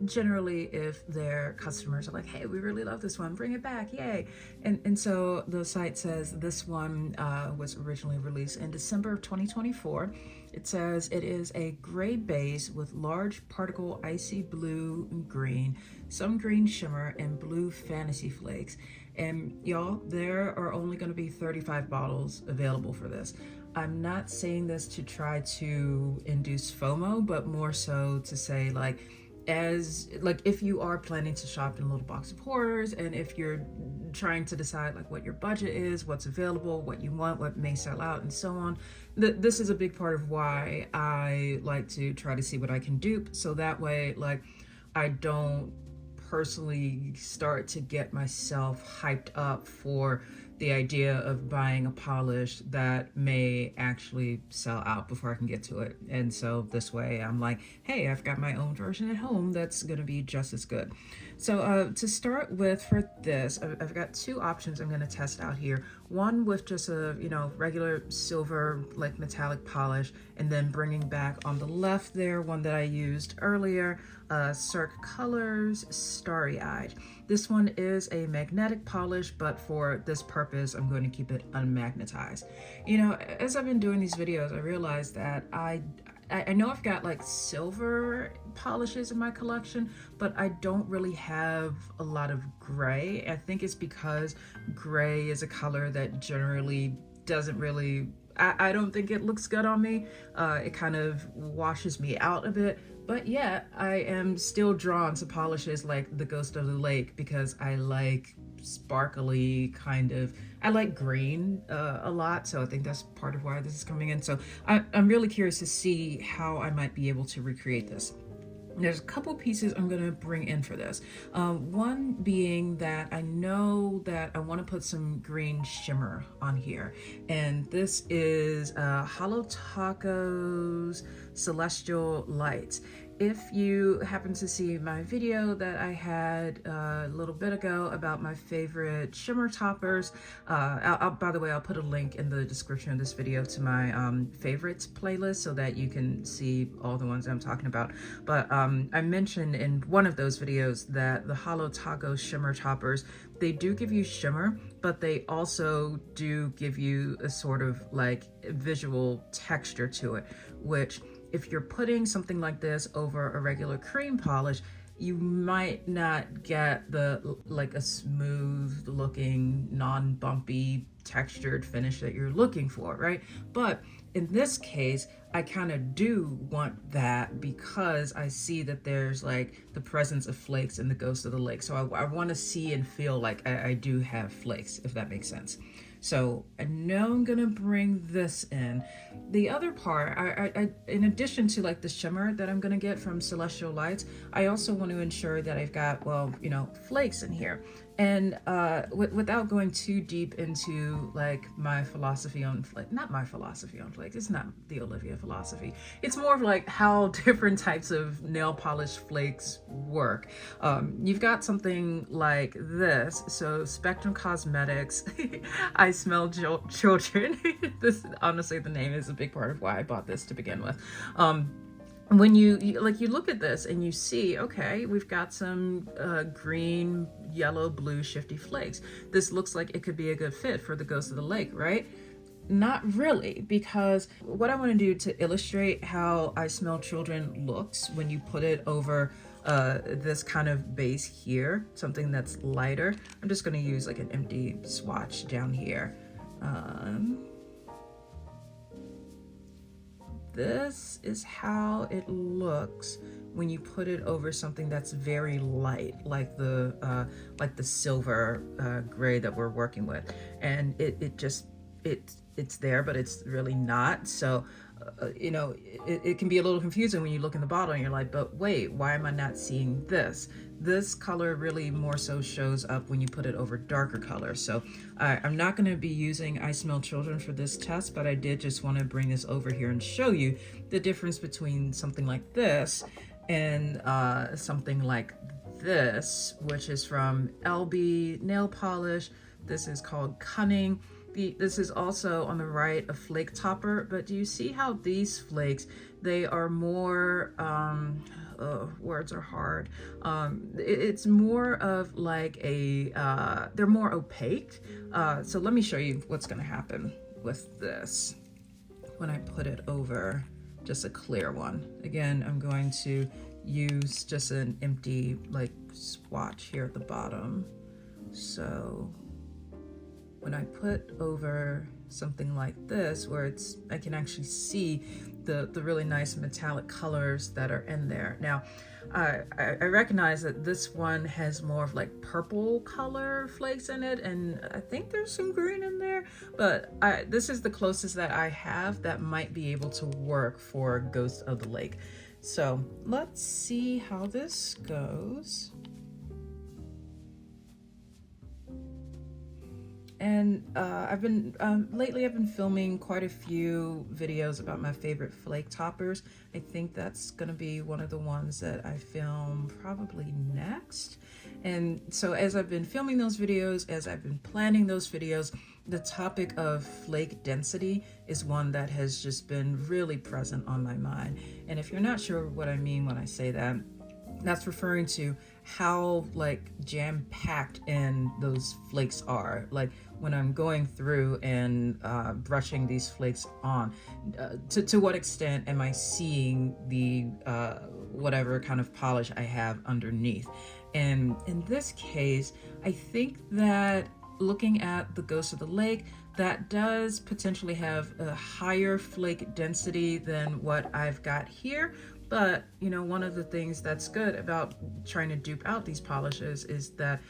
generally if their customers are like, hey, we really love this one, bring it back, yay. And so the site says this one was originally released in December of 2024. It says it is a gray base with large particle icy blue and green, some green shimmer, and blue fantasy flakes. And y'all, there are only going to be 35 bottles available for this. I'm not saying this to try to induce FOMO, but more so to say if you are planning to shop in a little box of horrors, and if you're trying to decide like what your budget is, what's available, what you want, what may sell out, and so on, this is a big part of why I like to try to see what I can dupe, so that way like I don't personally start to get myself hyped up for the idea of buying a polish that may actually sell out before I can get to it. And so this way I'm like, hey, I've got my own version at home that's going to be just as good. So to start with for this, I've got two options I'm going to test out here. One with just a, regular silver like metallic polish, and then bringing back on the left there one that I used earlier, Cirque Colors Starry Eyed. This one is a magnetic polish, but for this purpose, I'm going to keep it unmagnetized. As I've been doing these videos, I realized that I know I've got like silver polishes in my collection, but I don't really have a lot of gray. I think it's because gray is a color that generally doesn't really, I don't think it looks good on me. It kind of washes me out a bit. But yeah, I am still drawn to polishes like the Ghost of the Lake because I like sparkly I like green a lot, so I think that's part of why this is coming in. So I'm really curious to see how I might be able to recreate this. There's a couple pieces I'm going to bring in for this. One being that I know that I want to put some green shimmer on here. And this is Holo Taco's Celestial Lights. If you happen to see my video that I had a little bit ago about my favorite shimmer toppers, by the way, I'll put a link in the description of this video to my favorites playlist so that you can see all the ones I'm talking about. But I mentioned in one of those videos that the Holo Taco shimmer toppers, they do give you shimmer, but they also do give you a sort of like visual texture to it, which if you're putting something like this over a regular cream polish, you might not get the like a smooth looking, non-bumpy textured finish that you're looking for, right? But in this case, I kind of do want that because I see that there's like the presence of flakes in the Ghost of the Lake. So I want to see and feel like I do have flakes, if that makes sense. So I know I'm gonna bring this in. The other part, I in addition to like the shimmer that I'm gonna get from Celestial Lights, I also want to ensure that I've got, flakes in here. And without going too deep into like my philosophy on flake, not my philosophy on flakes, it's not the Olivia philosophy. It's more of like how different types of nail polish flakes work. You've got something like this. So Spectrum Cosmetics, I Smell Children. This, honestly, the name is a big part of why I bought this to begin with. When you look at this and you see, okay, we've got some green, yellow, blue shifty flakes. This looks like it could be a good fit for the Ghost of the Lake, right? Not really, because what I want to do to illustrate how I Smell Children looks when you put it over this kind of base here, something that's lighter. I'm just going to use like an empty swatch down here. This is how it looks when you put it over something that's very light, like the silver gray that we're working with, and it's there, but it's really not. So it can be a little confusing when you look in the bottle and you're like, but wait, why am I not seeing this? This color really more so shows up when you put it over darker colors. So I'm not going to be using I Smell Children for this test, but I did just want to bring this over here and show you the difference between something like this and something like this, which is from LB Nail Polish. This is called Cunning. This is also on the right a flake topper, but do you see how these flakes, they are more, words are hard. It's more of like they're more opaque. So let me show you what's gonna happen with this when I put it over just a clear one. Again, I'm going to use just an empty like swatch here at the bottom. So when I put over something like this, where I can actually see the really nice metallic colors that are in there. Now, I recognize that this one has more of like purple color flakes in it, and I think there's some green in there, but this is the closest that I have that might be able to work for Ghost of the Lake. So let's see how this goes. And lately I've been filming quite a few videos about my favorite flake toppers. I think that's gonna be one of the ones that I film probably next. And so as I've been filming those videos, as I've been planning those videos, the topic of flake density is one that has just been really present on my mind. And if you're not sure what I mean when I say that, that's referring to how like jam-packed in those flakes are. Like when I'm going through and brushing these flakes on, to what extent am I seeing the whatever kind of polish I have underneath? And in this case, I think that looking at the Ghost of the Lake, that does potentially have a higher flake density than what I've got here. But, you know, one of the things that's good about trying to dupe out these polishes is that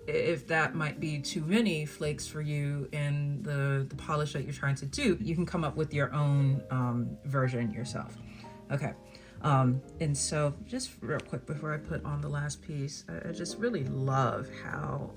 if that might be too many flakes for you in the polish that you're trying to do, you can come up with your own version yourself. Okay. And so just real quick before I put on the last piece, I just really love how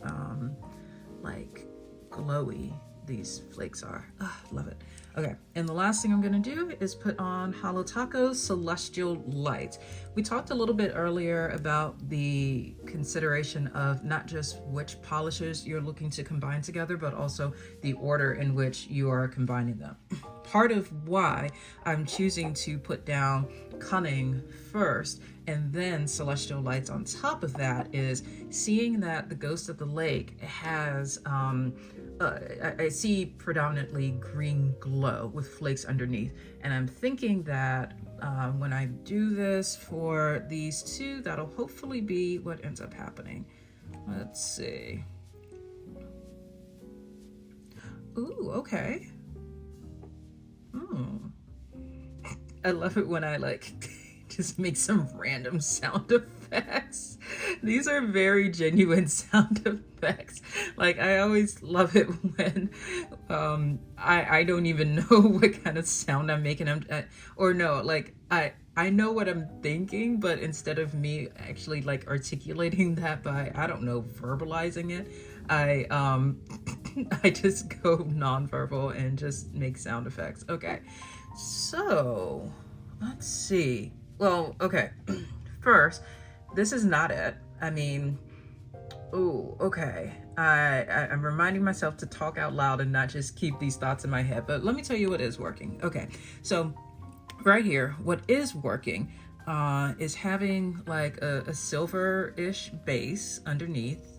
like glowy these flakes are. Love it. Okay, and the last thing I'm gonna do is put on Holo Taco's Celestial Light. We talked a little bit earlier about the consideration of not just which polishes you're looking to combine together, but also the order in which you are combining them. Part of why I'm choosing to put down Cunning first and then Celestial Lights on top of that is seeing that the Ghost of the Lake has I see predominantly green glow with flakes underneath, and I'm thinking that when I do this for these two, that'll hopefully be what ends up happening. Let's see. Ooh, okay. I love it when I like just make some random sound effects. These are very genuine sound effects. Like I always love it when I don't even know what kind of sound I'm making. Or no, like I know what I'm thinking, but instead of me actually like articulating that by, I don't know, verbalizing it, I I just go nonverbal and just make sound effects. Okay, so let's see. Well, okay. First, this is not it. I mean, ooh, okay. I'm reminding myself to talk out loud and not just keep these thoughts in my head. But let me tell you what is working. Okay, so right here, what is working is having like a silver-ish base underneath.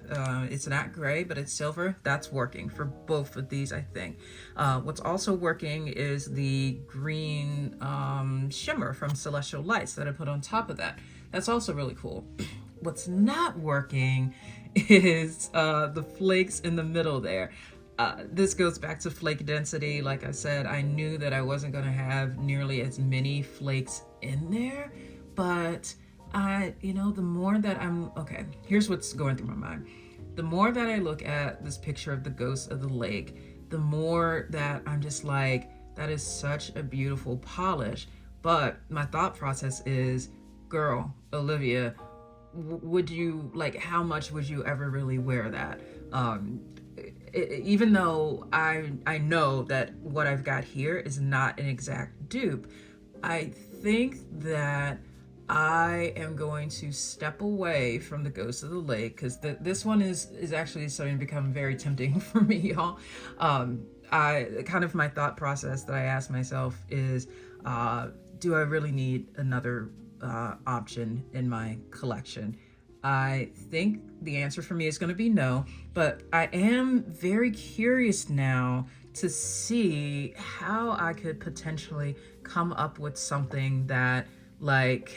It's not gray, but it's silver. That's working for both of these, I think. What's also working is the green shimmer from Celestial Lights that I put on top of that. That's also really cool. What's not working is the flakes in the middle there. This goes back to flake density. Like I said, I knew that I wasn't going to have nearly as many flakes in there, but the more that okay, here's what's going through my mind. The more that I look at this picture of the Ghost of the Lake, the more that I'm just like, that is such a beautiful polish. But my thought process is, girl, Olivia, would you, like, how much would you ever really wear that? Even though I know that what I've got here is not an exact dupe, I think that I am going to step away from the Ghost of the Lake because this one is actually starting to become very tempting for me, y'all. My thought process that I ask myself is, do I really need another option in my collection? I think the answer for me is going to be no, but I am very curious now to see how I could potentially come up with something that like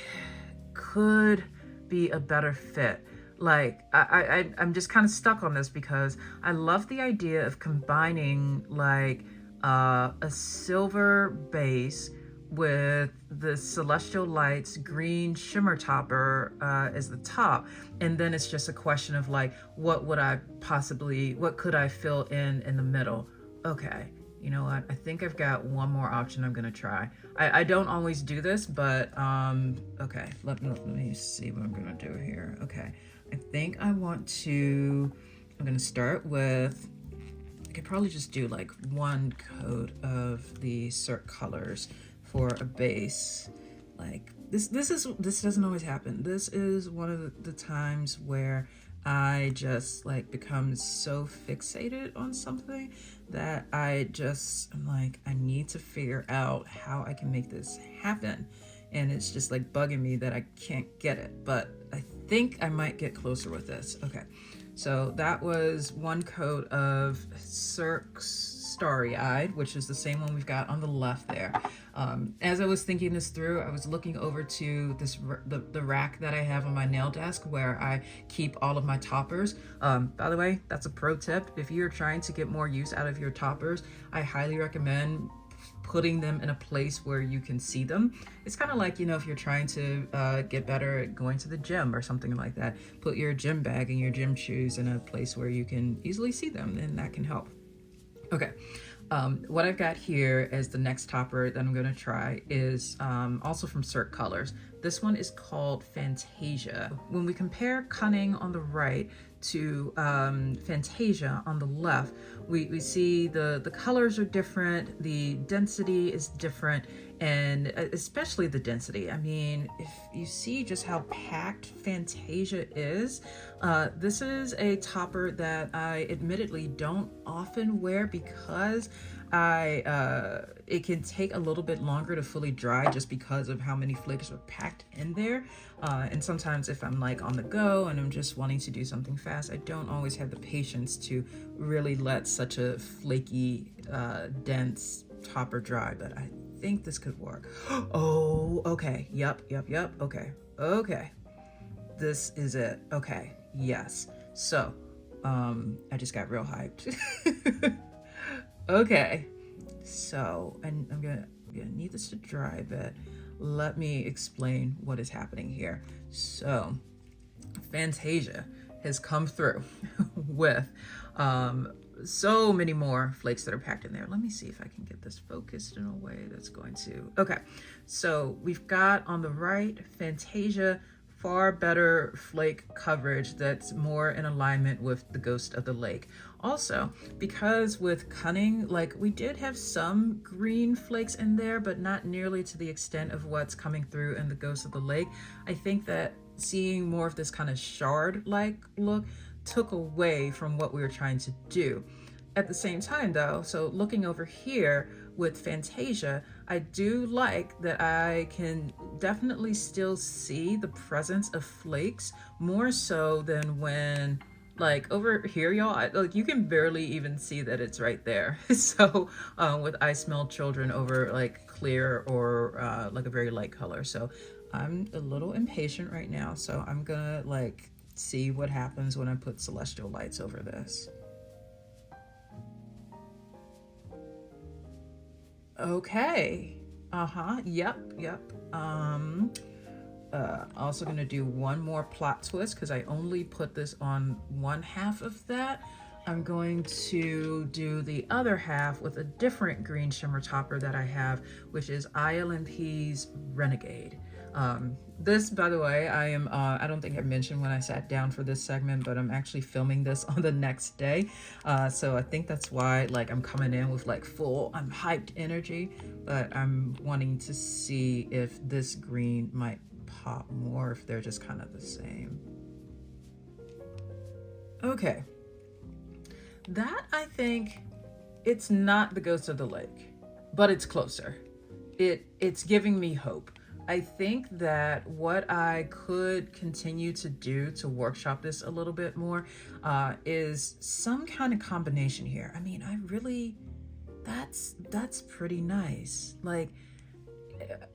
could be a better fit. Like I'm just kind of stuck on this because I love the idea of combining like a silver base with the Celestial Lights green shimmer topper as the top, and then it's just a question of like what could I fill in the middle. Okay, you know what, I think I've got one more option I'm gonna try. I don't always do this, but okay, let me see what I'm gonna do here. Okay, I think I'm gonna start with, I could probably just do like one coat of the Cert colors for a base. Like this doesn't always happen. This is one of the times where I just like become so fixated on something that I'm like, I need to figure out how I can make this happen. And it's just like bugging me that I can't get it, but I think I might get closer with this. Okay, so that was one coat of Cirque's Starry Eyed, which is the same one we've got on the left there. As I was thinking this through, I was looking over to the rack that I have on my nail desk where I keep all of my toppers. By the way, that's a pro tip. If you're trying to get more use out of your toppers, I highly recommend putting them in a place where you can see them. It's kind of like, you know, if you're trying to get better at going to the gym or something like that, put your gym bag and your gym shoes in a place where you can easily see them, and that can help. Okay, what I've got here as the next topper that I'm gonna try is also from Cirque Colors. This one is called Fantasia. When we compare Cunning on the right to Fantasia on the left, we see the colors are different, the density is different, and especially the density. I mean, if you see just how packed Fantasia is, this is a topper that I admittedly don't often wear because it can take a little bit longer to fully dry just because of how many flakes are packed in there. And sometimes if I'm like on the go and I'm just wanting to do something fast, I don't always have the patience to really let such a flaky, dense topper dry, but I think this could work. Oh, okay. Yep. Okay. This is it. Okay. Yes. So, I just got real hyped. Okay. So, and I'm gonna need this to dry a bit. Let me explain what is happening here. So, Fantasia has come through with so many more flakes that are packed in there. Let me see if I can get this focused in a way that's going to... Okay, so we've got on the right, Fantasia, far better flake coverage that's more in alignment with the Ghost of the Lake. Also, because with Cunning, like we did have some green flakes in there, but not nearly to the extent of what's coming through in the Ghost of the Lake. I think that seeing more of this kind of shard-like look took away from what we were trying to do. At the same time though, so looking over here with Fantasia, I do like that I can definitely still see the presence of flakes more so than when, like over here, y'all, like you can barely even see that it's right there. So with I Smell Children over like clear or like a very light color. So I'm a little impatient right now, so I'm gonna like see what happens when I put celestial lights over this. Okay. Yep. Also gonna do one more plot twist because I only put this on one half of that. I'm going to do the other half with a different green shimmer topper that I have, which is ILMP's Renegade. This, by the way, I don't think I mentioned when I sat down for this segment, but I'm actually filming this on the next day. So I think that's why like I'm coming in with like I'm hyped energy, but I'm wanting to see if this green might pop more, if they're just kind of the same. Okay. That, I think, it's not the Ghost of the Lake, but it's closer. It's giving me hope. I think that what I could continue to do to workshop this a little bit more is some kind of combination here. I mean, that's pretty nice. Like,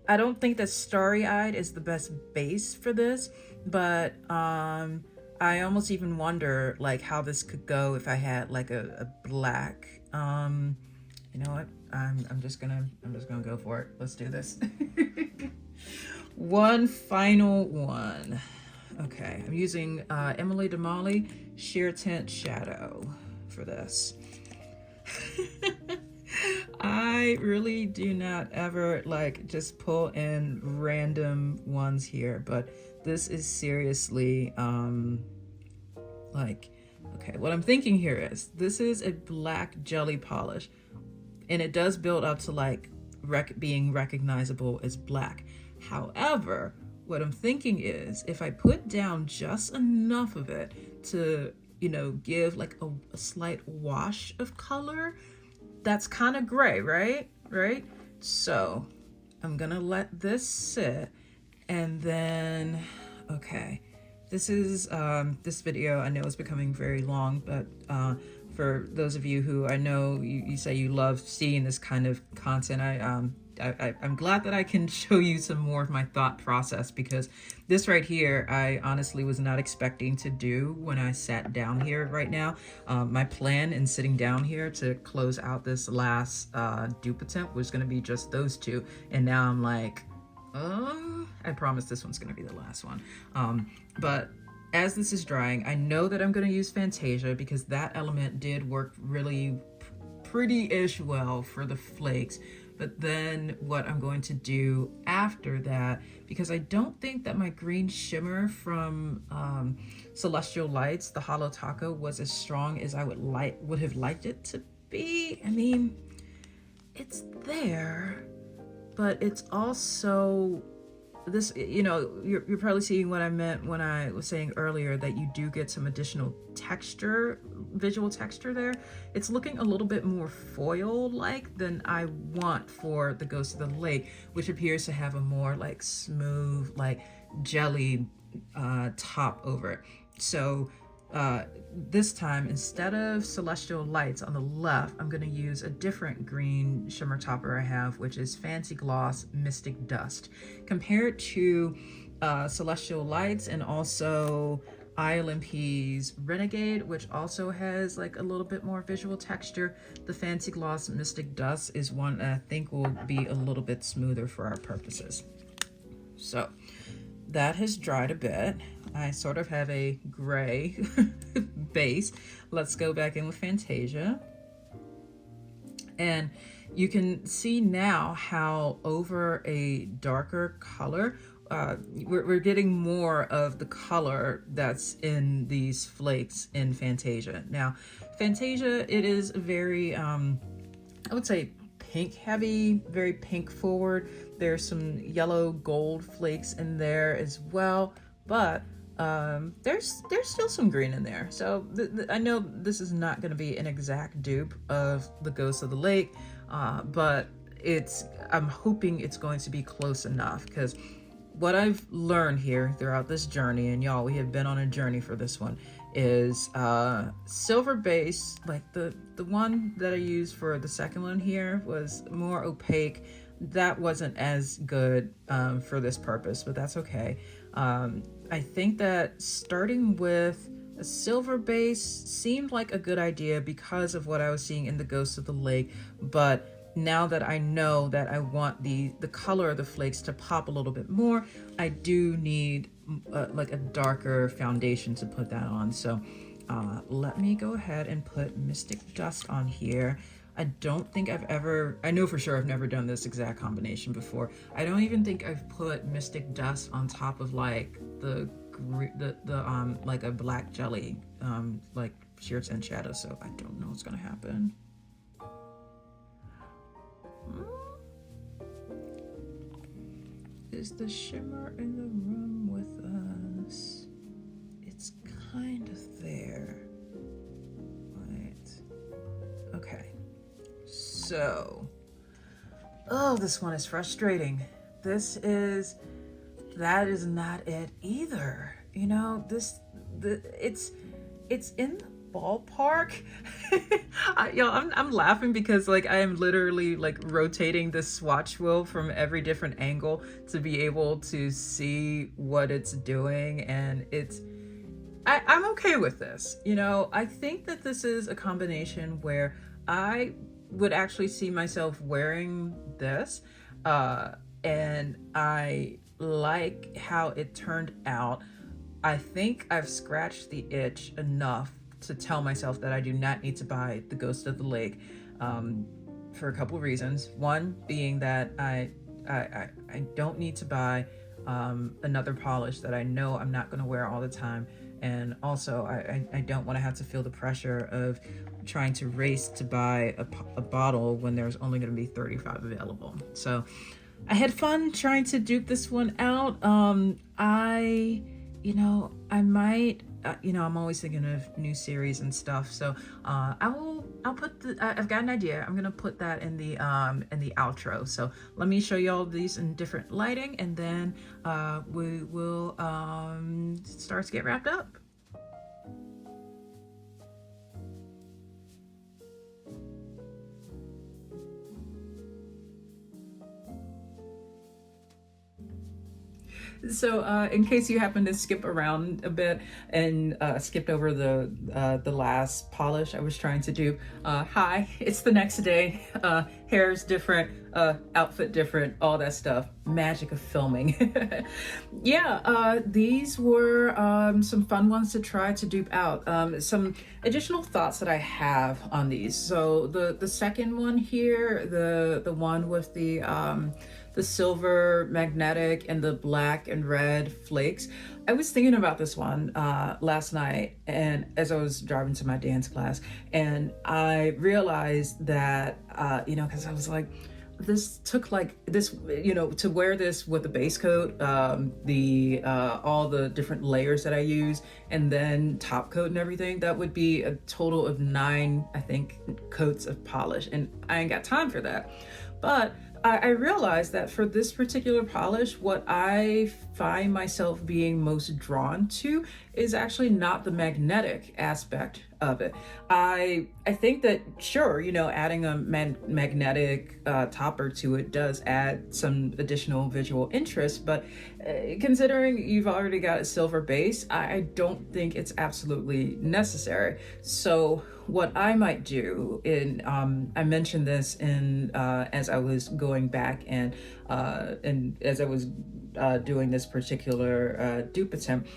I don't think that Starry-Eyed is the best base for this, but I almost even wonder like how this could go if I had like a black. You know what? I'm just gonna go for it. Let's do this. One final one. Okay, I'm using Emily Damali Sheer Tint Shadow for this. I really do not ever like just pull in random ones here, but this is seriously like, okay, what I'm thinking here is this is a black jelly polish and it does build up to like being recognizable as black. However, what I'm thinking is if I put down just enough of it to, you know, give like a slight wash of color that's kind of gray, right? So I'm gonna let this sit, and then, okay, this is this video I know is becoming very long, but for those of you who I know you say you love seeing this kind of content, I'm glad that I can show you some more of my thought process, because this right here, I honestly was not expecting to do when I sat down here right now. My plan in sitting down here to close out this last dupe attempt was going to be just those two. And now I'm like, I promise this one's going to be the last one. But as this is drying, I know that I'm going to use Fantasia because that element did work really pretty-ish well for the flakes. But then what I'm going to do after that, because I don't think that my green shimmer from Celestial Lights, the Hollow Taco, was as strong as I would have liked it to be. I mean, it's there, but it's also this, you know, you're probably seeing what I meant when I was saying earlier that you do get some additional texture, visual texture there. It's looking a little bit more foil-like than I want for the Ghost of the Lake, which appears to have a more like smooth, like jelly top over it. So this time, instead of Celestial Lights on the left, I'm going to use a different green shimmer topper I have, which is Fancy Gloss Mystic Dust. Compared to Celestial Lights and also ILMP's Renegade, which also has like a little bit more visual texture, the Fancy Gloss Mystic Dust is one that I think will be a little bit smoother for our purposes. So that has dried a bit. I sort of have a gray base. Let's go back in with Fantasia. And you can see now how over a darker color, we're getting more of the color that's in these flakes in Fantasia. Now, Fantasia, it is very, I would say pink heavy, very pink forward. There's some yellow gold flakes in there as well, but there's still some green in there. So I know this is not going to be an exact dupe of the Ghost of the Lake, but I'm hoping it's going to be close enough, because what I've learned here throughout this journey, and y'all, we have been on a journey for this one, is silver base, like the one that I used for the second one here was more opaque. That wasn't as good for this purpose, but that's okay. I think that starting with a silver base seemed like a good idea because of what I was seeing in the Ghost of the Lake, but now that I know that I want the color of the flakes to pop a little bit more, I do need like a darker foundation to put that on. So let me go ahead and put Mystic Dust on here. I don't think I know for sure I've never done this exact combination before. I don't even think I've put Mystic Dust on top of like the like a black jelly, like Shears and Shadow, so I don't know what's gonna happen. Is the shimmer in the room with us? It's kind of there. Right. Okay. So, oh, this one is frustrating. That is not it either. You know, it's in the ballpark. I'm laughing because like I am literally like rotating this swatch wheel from every different angle to be able to see what it's doing, and I'm okay with this. You know, I think that this is a combination where I would actually see myself wearing this, and I like how it turned out. I think I've scratched the itch enough to tell myself that I do not need to buy the Ghost of the Lake, for a couple reasons. One being that I don't need to buy another polish that I know I'm not going to wear all the time, and also I don't want to have to feel the pressure of trying to race to buy a bottle when there's only going to be 35 available. So I had fun trying to dupe this one out. I might I'm always thinking of new series and stuff. So I'll put I've got an idea. I'm gonna put that in the outro. So let me show you all these in different lighting, and then we will start to get wrapped up. So in case you happen to skip around a bit and skipped over the last polish I was trying to do, hi, it's the next day. Hair's different, outfit different, all that stuff. Magic of filming. Yeah, these were some fun ones to try to dupe out. Some additional thoughts that I have on these. So the second one here, the one with the silver magnetic and the black and red flakes. I was thinking about this one last night, and as I was driving to my dance class, and I realized that, because I was like, this took like this, to wear this with the base coat, all the different layers that I use, and then top coat and everything, that would be a total of 9, I think, coats of polish, and I ain't got time for that. But I realized that for this particular polish, what I find myself being most drawn to is actually not the magnetic aspect of it. I think that, sure, adding a magnetic topper to it does add some additional visual interest, but considering you've already got a silver base, I don't think it's absolutely necessary. So what I might do, I mentioned this in as I was going back and as I was doing this particular dupe attempt,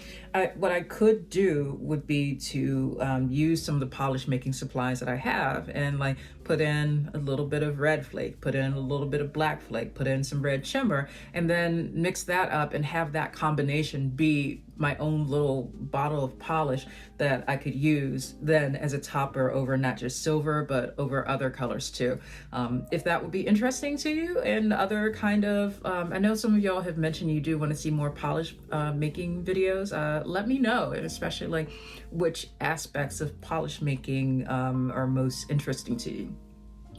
what I could do would be to use some of the polish making supplies that I have and like put in a little bit of red flake, put in a little bit of black flake, put in some red shimmer, and then mix that up and have that combination be my own little bottle of polish that I could use then as a topper over not just silver, but over other colors too. If that would be interesting to you, and other kind of, I know some of y'all have mentioned you do want to see more polish making videos, let me know, and especially like which aspects of polish making are most interesting to you.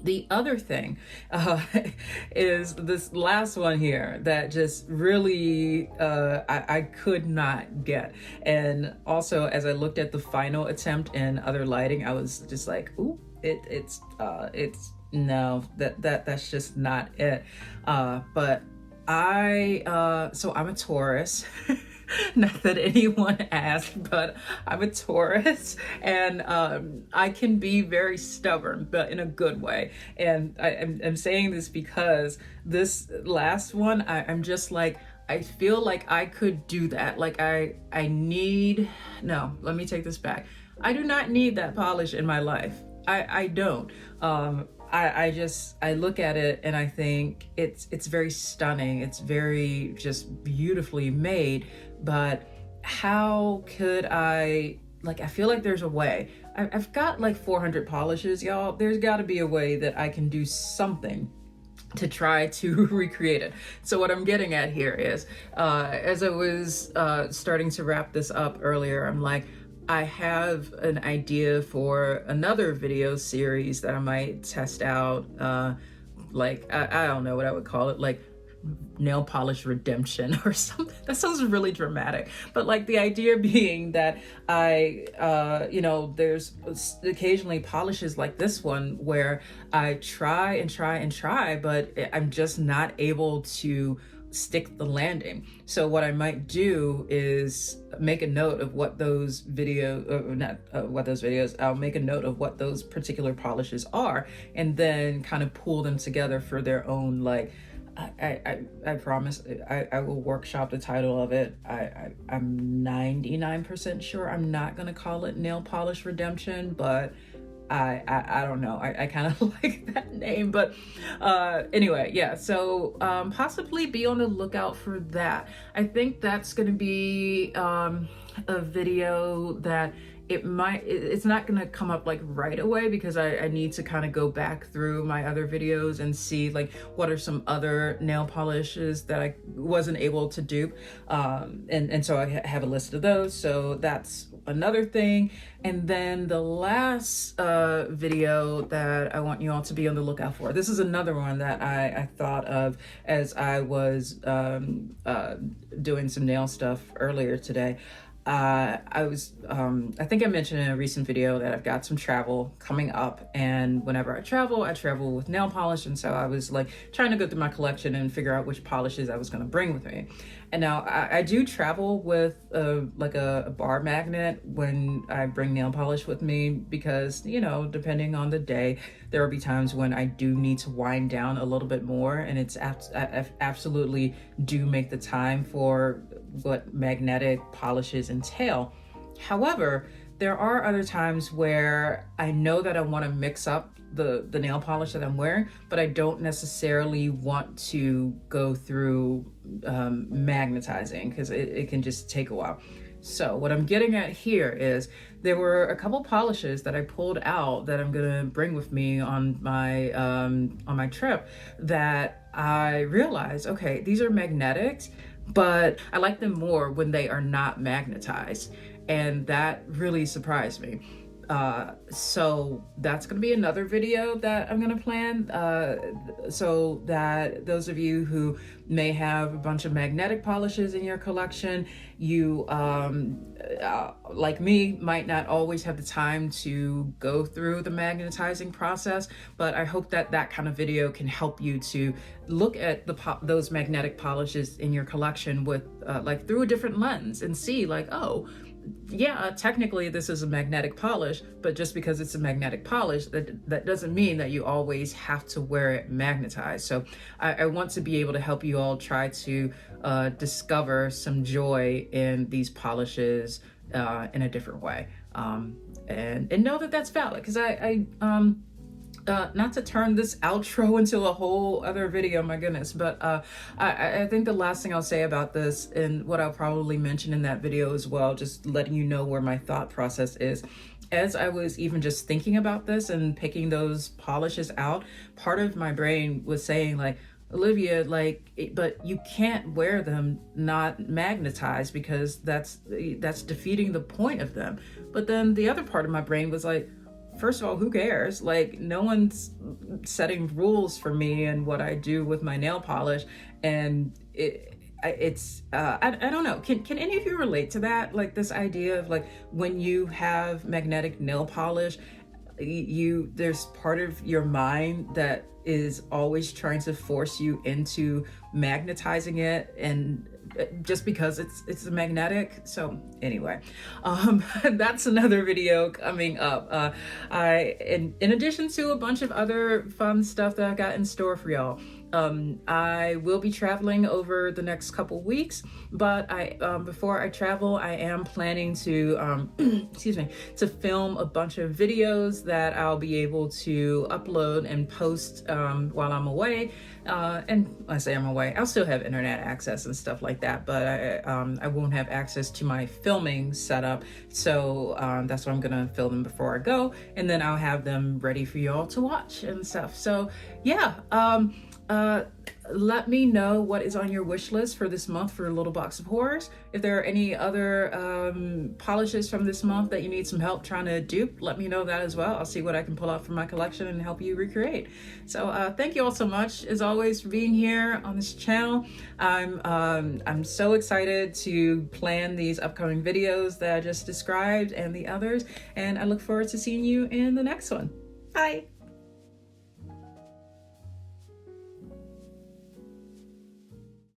The other thing is this last one here that just really I could not get. And also, as I looked at the final attempt in other lighting, I was just like, ooh, it's no, that's just not it. But so I'm a Taurus. Not that anyone asked, but I'm a Taurus, and I can be very stubborn, but in a good way. And I'm saying this because this last one, I'm just like, I feel like I could do that. Like no, let me take this back. I do not need that polish in my life. I don't. I look at it and I think it's very stunning. It's very just beautifully made, but how could I feel like there's a way. I've got like 400 polishes, y'all. There's got to be a way that I can do something to try to recreate it. So what I'm getting at here is, as I was starting to wrap this up earlier, I'm like, I have an idea for another video series that I might test out. I don't know what I would call it, like nail polish redemption or something. That sounds really dramatic, but like the idea being that there's occasionally polishes like this one where I try and try and try, but I'm just not able to stick the landing. So what I might do is make a note of what those videos, I'll make a note of what those particular polishes are, and then kind of pull them together for their own, like, I promise I will workshop the title of it. I'm 99% sure I'm not gonna call it nail polish redemption, but I don't know. I kind of like that name, but anyway, yeah. So possibly be on the lookout for that. I think that's gonna be a video that it's not gonna come up like right away because I need to kind of go back through my other videos and see like what are some other nail polishes that I wasn't able to dupe, and so I have a list of those, so that's another thing. And then the last video that I want you all to be on the lookout for, this is another one that I thought of as I was doing some nail stuff earlier today. I think I mentioned in a recent video that I've got some travel coming up, and whenever I travel with nail polish, and so I was like trying to go through my collection and figure out which polishes I was going to bring with me. And now I do travel with like a bar magnet when I bring nail polish with me, because, you know, depending on the day, there will be times when I do need to wind down a little bit more, and it's I absolutely do make the time for what magnetic polishes entail. However, there are other times where I know that I want to mix up the nail polish that I'm wearing, but I don't necessarily want to go through magnetizing, because it can just take a while. So what I'm getting at here is there were a couple polishes that I pulled out that I'm gonna bring with me on my trip, that I realized, okay, these are magnetics, but I like them more when they are not magnetized, and that really surprised me. So that's going to be another video that I'm going to plan, so that those of you who may have a bunch of magnetic polishes in your collection, you, like me, might not always have the time to go through the magnetizing process, but I hope that that kind of video can help you to look at those magnetic polishes in your collection with like through a different lens, and see like, oh, yeah, technically this is a magnetic polish, but just because it's a magnetic polish, that doesn't mean that you always have to wear it magnetized. So I want to be able to help you all try to discover some joy in these polishes in a different way, and know that that's valid, because not to turn this outro into a whole other video, my goodness, but I think the last thing I'll say about this, and what I'll probably mention in that video as well, just letting you know where my thought process is, as I was even just thinking about this and picking those polishes out, part of my brain was saying like, Olivia, like, but you can't wear them not magnetized, because that's defeating the point of them. But then the other part of my brain was like, first of all, who cares? Like, no one's setting rules for me and what I do with my nail polish. And I don't know. Can any of you relate to that? Like, this idea of like, when you have magnetic nail polish, there's part of your mind that is always trying to force you into magnetizing it, and just because it's a magnetic. So anyway, that's another video coming up. In addition to a bunch of other fun stuff that I've got in store for y'all, I will be traveling over the next couple weeks, but before I travel, I am planning to excuse me, to film a bunch of videos that I'll be able to upload and post while I'm away. And when I say I'm away, I'll still have internet access and stuff like that, but I won't have access to my filming setup. So that's why I'm gonna film them before I go, and then I'll have them ready for y'all to watch and stuff. So yeah, let me know what is on your wish list for this month for a Little Box of Horrors. If there are any other polishes from this month that you need some help trying to dupe, let me know that as well. I'll see what I can pull out from my collection and help you recreate. So thank you all so much, as always, for being here on this channel. I'm so excited to plan these upcoming videos that I just described and the others, and I look forward to seeing you in the next one. Bye.